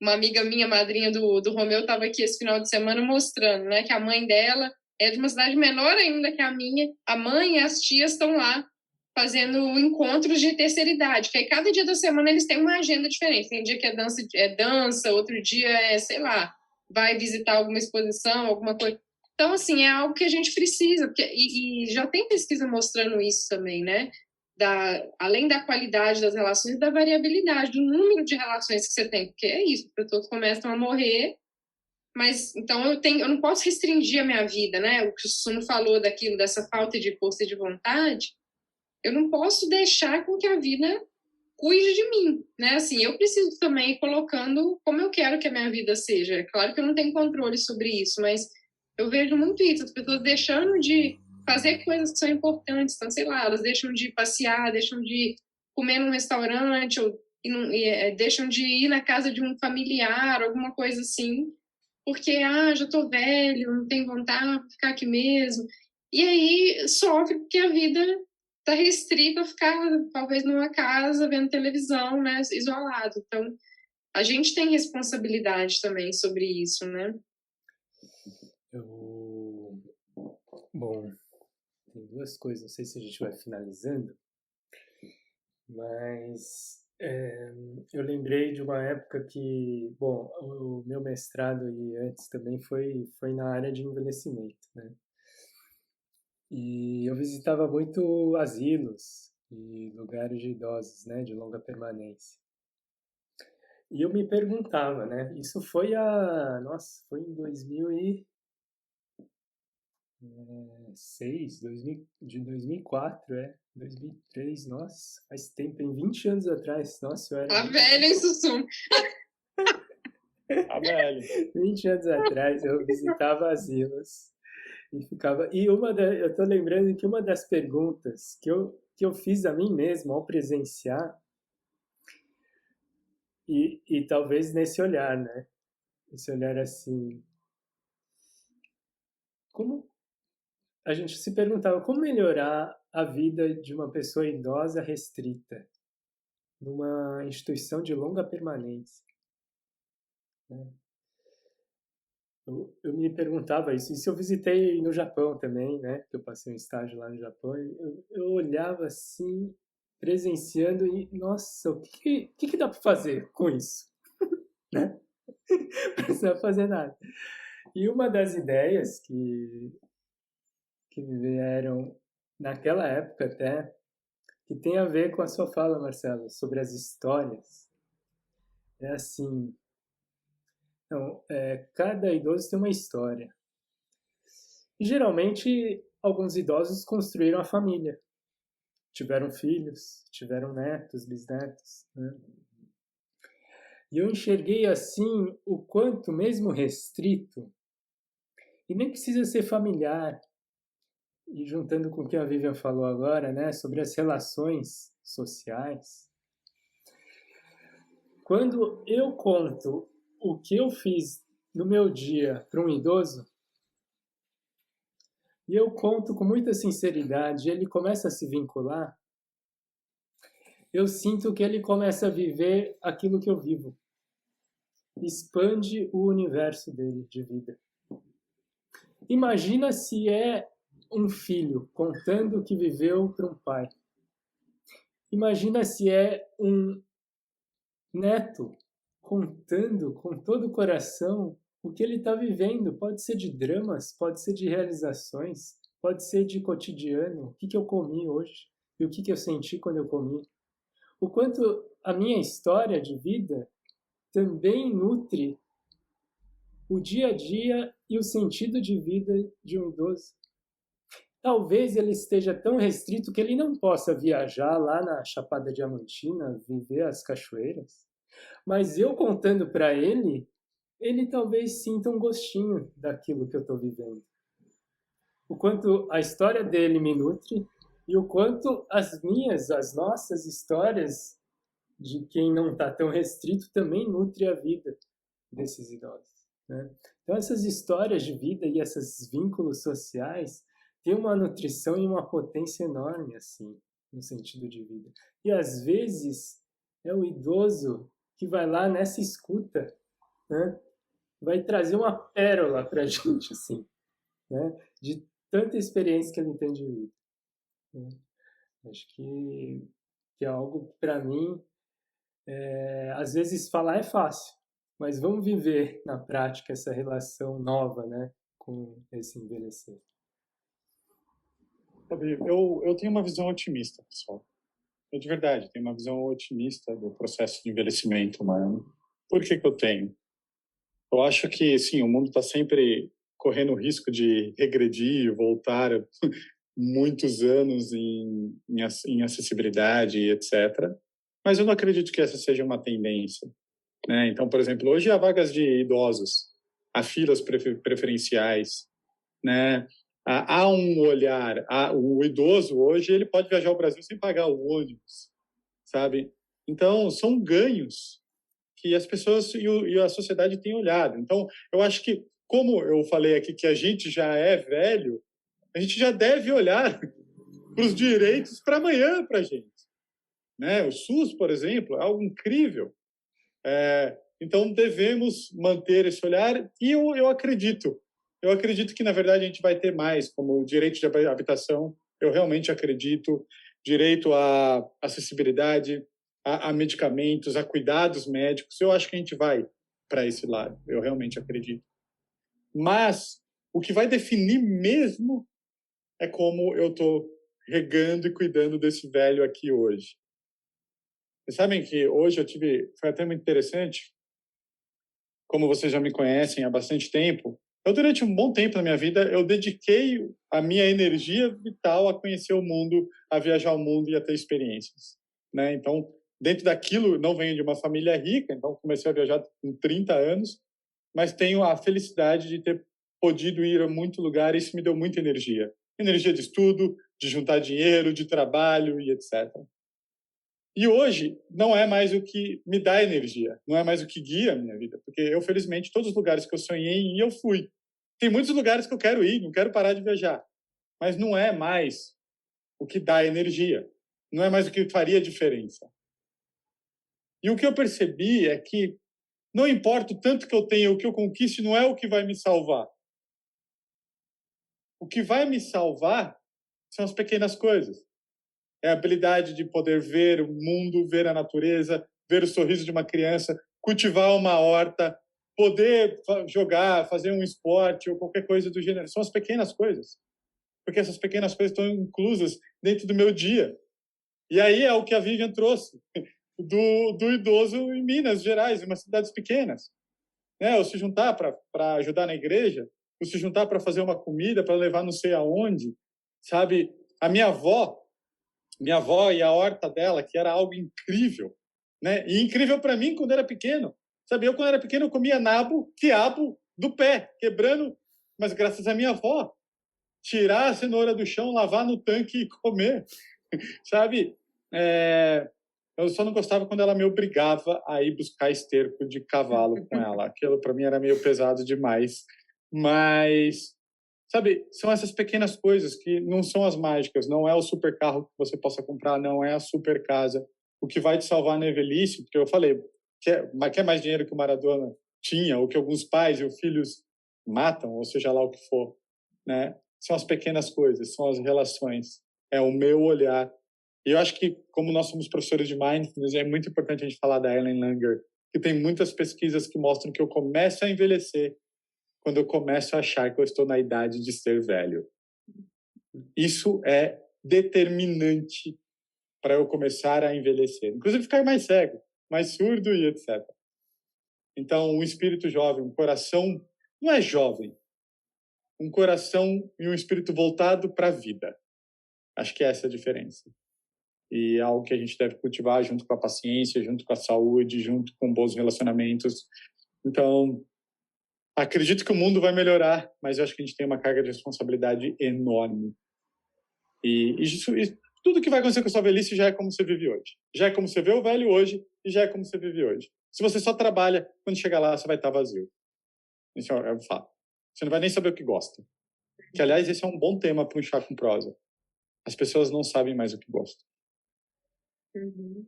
uma amiga minha, madrinha do Romeu, estava aqui esse final de semana mostrando, né, que a mãe dela é de uma cidade menor ainda que a minha, a mãe e as tias estão lá fazendo encontros de terceira idade, que aí cada dia da semana eles têm uma agenda diferente. Tem dia que é dança, outro dia sei lá, vai visitar alguma exposição, alguma coisa. Então, assim, é algo que a gente precisa, e já tem pesquisa mostrando isso também, né? Além da qualidade das relações, da variabilidade, do número de relações que você tem, porque é isso, as pessoas começam a morrer, mas então eu não posso restringir a minha vida, né? O que o Suno falou daquilo, dessa falta de força e de vontade, eu não posso deixar com que a vida cuide de mim, né? Assim, eu preciso também ir colocando como eu quero que a minha vida seja. É claro que eu não tenho controle sobre isso, mas eu vejo muito isso, as pessoas deixando de fazer coisas que são importantes. Então, sei lá, elas deixam de passear, deixam de comer num restaurante, ou deixam de ir na casa de um familiar, alguma coisa assim, porque, já tô velho, não tenho vontade de ficar aqui mesmo. E aí sofre porque a vida está restrita a ficar, talvez, numa casa, vendo televisão, né, isolado. Então, a gente tem responsabilidade também sobre isso, né? Bom, tem duas coisas, não sei se a gente vai finalizando, mas eu lembrei de uma época que, bom, o meu mestrado e antes também foi na área de envelhecimento, né? E eu visitava muito asilos e lugares de idosos, né, de longa permanência. E eu me perguntava, né, isso foi foi em 2006, de 2004, 2003, nossa, faz tempo, tem 20 anos atrás, nossa, eu era... A velha em Sussum. A velha. 20 anos atrás eu visitava asilos e ficava... E eu tô lembrando que uma das perguntas que eu fiz a mim mesmo ao presenciar, e talvez nesse olhar, né? Esse olhar assim... Como a gente se perguntava como melhorar a vida de uma pessoa idosa restrita numa instituição de longa permanência, né? Eu me perguntava isso. E se eu visitei no Japão também, né? Que eu passei um estágio lá no Japão, eu olhava assim, presenciando e, nossa, o que dá para fazer com isso? Né? Não precisa fazer nada. E uma das ideias que vieram naquela época até, que tem a ver com a sua fala, Marcelo, sobre as histórias, é assim, então, cada idoso tem uma história. E geralmente, alguns idosos construíram a família, tiveram filhos, tiveram netos, bisnetos, né? E eu enxerguei assim o quanto, mesmo restrito, e nem precisa ser familiar, e juntando com o que a Vivian falou agora, né, sobre as relações sociais, quando eu conto o que eu fiz no meu dia para um idoso, e eu conto com muita sinceridade, ele começa a se vincular, eu sinto que ele começa a viver aquilo que eu vivo. Expande o universo dele de vida. Imagina se é um filho contando o que viveu para um pai. Imagina se é um neto contando com todo o coração o que ele está vivendo. Pode ser de dramas, pode ser de realizações, pode ser de cotidiano. O que eu comi hoje e o que eu senti quando eu comi. O quanto a minha história de vida também nutre o dia a dia e o sentido de vida de um idoso. Talvez ele esteja tão restrito que ele não possa viajar lá na Chapada Diamantina, viver as cachoeiras. Mas eu contando para ele, ele talvez sinta um gostinho daquilo que eu estou vivendo. O quanto a história dele me nutre e o quanto as nossas histórias de quem não está tão restrito também nutre a vida desses idosos, né? Então essas histórias de vida e esses vínculos sociais têm uma nutrição e uma potência enorme assim no sentido de vida. E às vezes é o idoso que vai lá nessa escuta, né? Vai trazer uma pérola para a gente assim, né? De tanta experiência que ele tem de vida, né? Acho que é algo que para mim às vezes falar é fácil, mas vamos viver na prática essa relação nova, né, com esse envelhecer. Eu tenho uma visão otimista, pessoal. Eu, de verdade, tenho uma visão otimista do processo de envelhecimento humano. Por que eu tenho? Eu acho que, sim, o mundo está sempre correndo o risco de regredir, voltar muitos anos em acessibilidade, etc. Mas eu não acredito que essa seja uma tendência, né? Então, por exemplo, hoje há vagas de idosos, há filas preferenciais, né? Há um olhar, o idoso hoje ele pode viajar ao Brasil sem pagar o ônibus, sabe? Então, são ganhos que as pessoas e a sociedade têm olhado. Então, eu acho que, como eu falei aqui que a gente já é velho, a gente já deve olhar para os direitos para amanhã para a gente, né? O SUS, por exemplo, é algo incrível. Então, devemos manter esse olhar e eu acredito que, na verdade, a gente vai ter mais, como o direito de habitação, eu realmente acredito, direito à acessibilidade, a medicamentos, a cuidados médicos, eu acho que a gente vai para esse lado, eu realmente acredito. Mas o que vai definir mesmo é como eu estou regando e cuidando desse velho aqui hoje. Vocês sabem que hoje foi até muito interessante, como vocês já me conhecem há bastante tempo, eu durante um bom tempo na minha vida, eu dediquei a minha energia vital a conhecer o mundo, a viajar o mundo e a ter experiências, né? Então, dentro daquilo, não venho de uma família rica, então comecei a viajar com 30 anos, mas tenho a felicidade de ter podido ir a muito lugar e isso me deu muita energia. Energia de estudo, de juntar dinheiro, de trabalho e etc. E hoje não é mais o que me dá energia, não é mais o que guia a minha vida, porque eu, felizmente, todos os lugares que eu sonhei em ir, eu fui. Tem muitos lugares que eu quero ir, não quero parar de viajar, mas não é mais o que dá energia, não é mais o que faria diferença. E o que eu percebi é que não importa o tanto que eu tenha, o que eu conquiste, não é o que vai me salvar. O que vai me salvar são as pequenas coisas. É a habilidade de poder ver o mundo, ver a natureza, ver o sorriso de uma criança, cultivar uma horta, poder jogar, fazer um esporte ou qualquer coisa do gênero. São as pequenas coisas. Porque essas pequenas coisas estão inclusas dentro do meu dia. E aí é o que a Vivian trouxe, do idoso em Minas Gerais, em umas cidades pequenas. Né? Ou se juntar para ajudar na igreja, ou se juntar para fazer uma comida, para levar não sei aonde. Sabe? A minha avó e a horta dela, que era algo incrível. Né? E incrível para mim quando era pequeno. Sabe? Eu, quando era pequeno, eu comia quiabo do pé, quebrando. Mas graças à minha avó, tirar a cenoura do chão, lavar no tanque e comer. Sabe? Eu só não gostava quando ela me obrigava a ir buscar esterco de cavalo com ela. Aquilo para mim era meio pesado demais. Mas, sabe, são essas pequenas coisas que não são as mágicas. Não é o super carro que você possa comprar, não é a super casa. O que vai te salvar na velhice, porque eu falei, quer mais dinheiro que o Maradona tinha, ou que alguns pais e filhos matam, ou seja lá o que for, né? São as pequenas coisas, são as relações. É o meu olhar. E eu acho que, como nós somos professores de Mindfulness, é muito importante a gente falar da Ellen Langer, que tem muitas pesquisas que mostram que eu começo a envelhecer quando eu começo a achar que eu estou na idade de ser velho. Isso é determinante para eu começar a envelhecer. Inclusive ficar mais cego, mais surdo e etc. Então, um espírito jovem, um coração, não é jovem, um coração e um espírito voltado para a vida. Acho que essa é a diferença. E é algo que a gente deve cultivar junto com a paciência, junto com a saúde, junto com bons relacionamentos. Então, acredito que o mundo vai melhorar, mas eu acho que a gente tem uma carga de responsabilidade enorme. E tudo que vai acontecer com a sua velhice já é como você vive hoje. Já é como você vê o velho hoje e já é como você vive hoje. Se você só trabalha, quando chegar lá, você vai estar vazio. Isso é um fato. Você não vai nem saber o que gosta. Que, aliás, esse é um bom tema para um chá com prosa. As pessoas não sabem mais o que gostam. Uhum.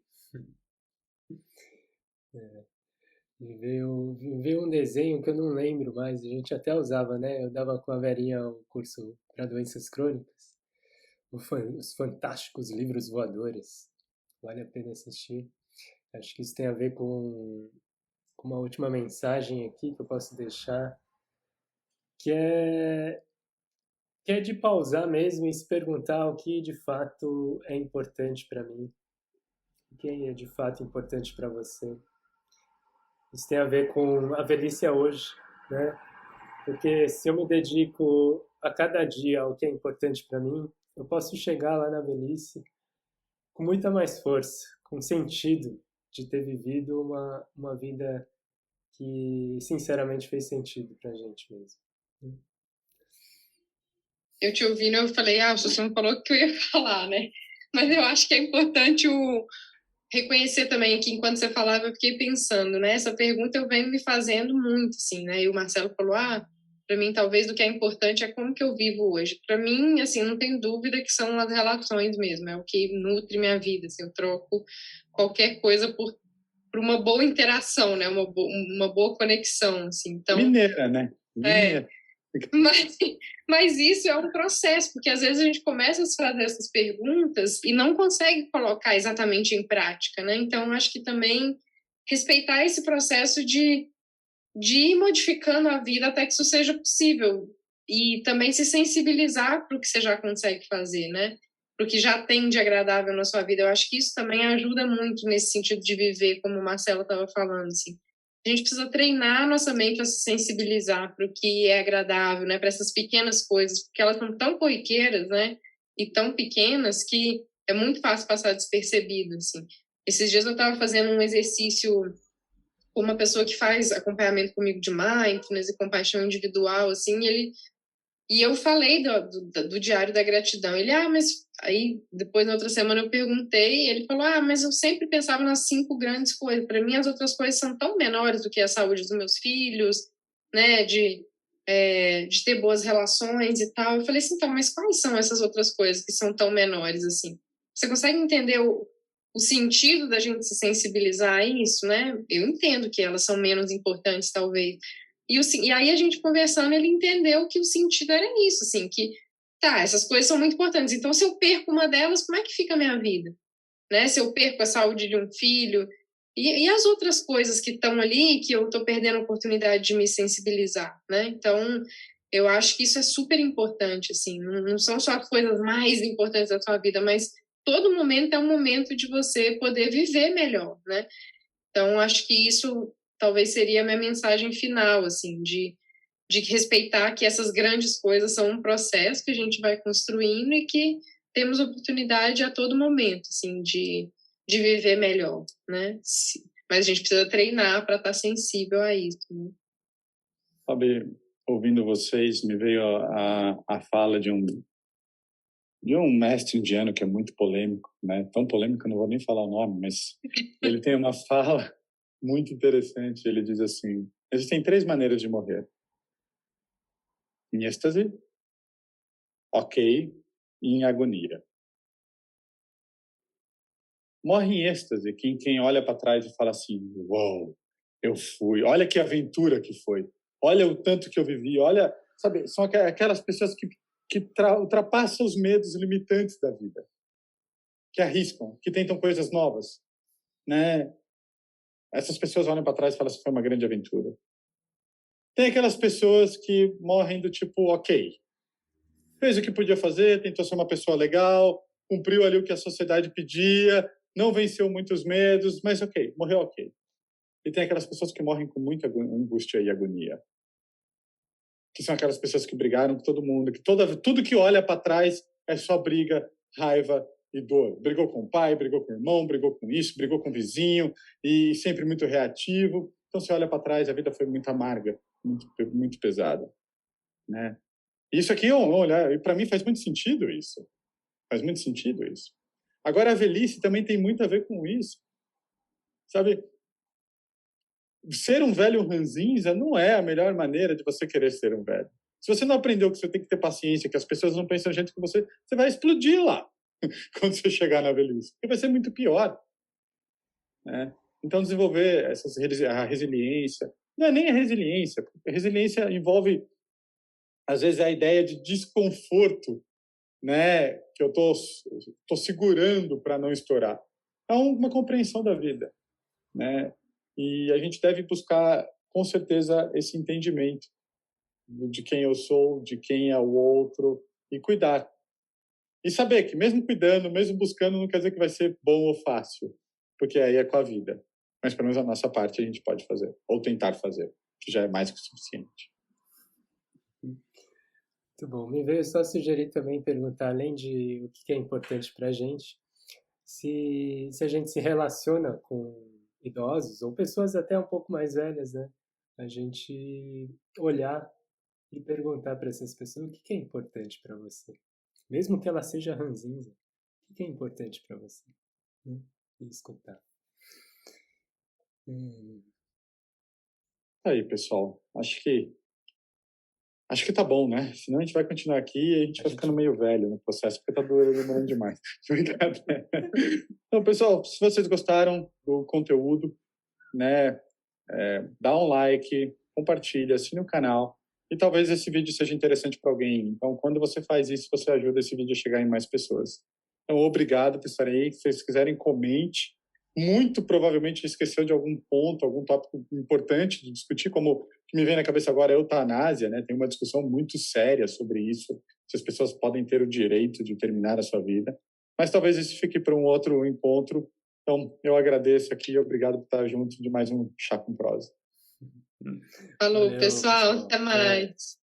Veio um desenho que eu não lembro mais, a gente até usava, né? Eu dava com a Verinha o curso para doenças crônicas, os fantásticos livros voadores, vale a pena assistir. Acho que isso tem a ver com uma última mensagem aqui que eu posso deixar, que é de pausar mesmo e se perguntar o que de fato é importante para mim, o que é de fato importante para você. Isso tem a ver com a velhice hoje, né? Porque se eu me dedico a cada dia ao que é importante para mim, eu posso chegar lá na velhice com muita mais força, com sentido de ter vivido uma vida que sinceramente fez sentido pra gente mesmo. Eu te ouvindo, eu falei, você não falou o que eu ia falar, né? Mas eu acho que é importante reconhecer também que enquanto você falava, eu fiquei pensando, né? Essa pergunta eu venho me fazendo muito, assim, né? E o Marcelo falou, para mim, talvez o que é importante é como que eu vivo hoje. Para mim, assim, não tem dúvida que são as relações mesmo, é o que nutre minha vida, assim, eu troco qualquer coisa por uma boa interação, né? Uma boa conexão, assim. Então, mineira, né? Mineira. Mas isso é um processo, porque às vezes a gente começa a fazer essas perguntas e não consegue colocar exatamente em prática, né? Então, acho que também respeitar esse processo de ir modificando a vida até que isso seja possível e também se sensibilizar para o que você já consegue fazer, né? Para o que já tem de agradável na sua vida. Eu acho que isso também ajuda muito nesse sentido de viver, como o Marcelo estava falando, assim. A gente precisa treinar a nossa mente a se sensibilizar para o que é agradável, né? Para essas pequenas coisas, porque elas são tão corriqueiras, né? E tão pequenas que é muito fácil passar despercebido, assim. Esses dias eu estava fazendo um exercício com uma pessoa que faz acompanhamento comigo de mindfulness e compaixão individual, assim, e eu falei do diário da gratidão. Ele, mas aí depois na outra semana eu perguntei, ele falou, mas eu sempre pensava nas 5 grandes coisas. Para mim as outras coisas são tão menores do que a saúde dos meus filhos, né, de ter boas relações e tal. Eu falei assim, então, mas quais são essas outras coisas que são tão menores assim? Você consegue entender o sentido da gente se sensibilizar a isso, né? Eu entendo que elas são menos importantes, talvez. E aí a gente conversando, ele entendeu que o sentido era isso, assim, que, essas coisas são muito importantes. Então, se eu perco uma delas, como é que fica a minha vida? Né? Se eu perco a saúde de um filho, E as outras coisas que estão ali, que eu estou perdendo a oportunidade de me sensibilizar, né? Então, eu acho que isso é super importante, assim, não são só as coisas mais importantes da sua vida, mas todo momento é um momento de você poder viver melhor, né? Então, acho que isso talvez seria a minha mensagem final, assim, de respeitar que essas grandes coisas são um processo que a gente vai construindo e que temos oportunidade a todo momento, assim, de viver melhor, né? Mas a gente precisa treinar para estar sensível a isso, né? Sabe, ouvindo vocês, me veio a fala de um mestre indiano que é muito polêmico, né? Tão polêmico que eu não vou nem falar o nome, mas ele tem uma fala muito interessante. Ele diz assim: existem 3 maneiras de morrer: em êxtase, ok, e em agonia. Morre em êxtase quem olha para trás e fala assim: uau, eu fui, olha que aventura que foi, olha o tanto que eu vivi, olha, sabe, são aquelas pessoas que ultrapassam os medos limitantes da vida, que arriscam, que tentam coisas novas, né? Essas pessoas olham para trás e falam assim: foi uma grande aventura. Tem aquelas pessoas que morrem do tipo, ok, fez o que podia fazer, tentou ser uma pessoa legal, cumpriu ali o que a sociedade pedia, não venceu muitos medos, mas ok, morreu ok. E tem aquelas pessoas que morrem com muita angústia e agonia, que são aquelas pessoas que brigaram com todo mundo, que tudo que olha para trás é só briga, raiva e dor. Brigou com o pai, brigou com o irmão, brigou com isso, brigou com o vizinho, e sempre muito reativo. Então, você olha para trás, a vida foi muito amarga, muito pesada, né? Isso aqui, olha, para mim faz muito sentido isso. Faz muito sentido isso. Agora, a velhice também tem muito a ver com isso. Sabe, ser um velho ranzinza não é a melhor maneira de você querer ser um velho. Se você não aprendeu que você tem que ter paciência, que as pessoas não pensam do jeito que você vai explodir lá quando você chegar na velhice. Porque vai ser muito pior, né? Então, desenvolver a resiliência. Não é nem a resiliência. A resiliência envolve, às vezes, a ideia de desconforto, né, que eu tô segurando para não estourar. É uma compreensão da vida, né? E a gente deve buscar, com certeza, esse entendimento de quem eu sou, de quem é o outro, e cuidar. E saber que mesmo cuidando, mesmo buscando, não quer dizer que vai ser bom ou fácil, porque aí é com a vida. Mas pelo menos a nossa parte a gente pode fazer, ou tentar fazer, que já é mais que o suficiente. Muito bom. Me veio só sugerir também, perguntar, além de o que é importante para a gente, se a gente se relaciona com idosos ou pessoas até um pouco mais velhas, né? A gente olhar e perguntar para essas pessoas o que é importante para você. Mesmo que ela seja ranzinza, o que é importante para você? Né? E escutar. Aí, pessoal, acho que tá bom, né? Senão a gente vai continuar aqui e a gente vai ficando meio velho no processo, porque tá demorando demais. Então, pessoal, se vocês gostaram do conteúdo, né, dá um like, compartilha, assine o canal e talvez esse vídeo seja interessante para alguém. Então, quando você faz isso, você ajuda esse vídeo a chegar em mais pessoas. Então, obrigado por estarem aí. Se vocês quiserem, comente. Muito provavelmente esqueceu de algum ponto, algum tópico importante de discutir, como o que me vem na cabeça agora é a eutanásia, né? Tem uma discussão muito séria sobre isso, se as pessoas podem ter o direito de terminar a sua vida. Mas talvez isso fique para um outro encontro. Então, eu agradeço aqui e obrigado por estar junto de mais um Chá com Prosa. Falou, Valeu, pessoal. pessoal. Até mais.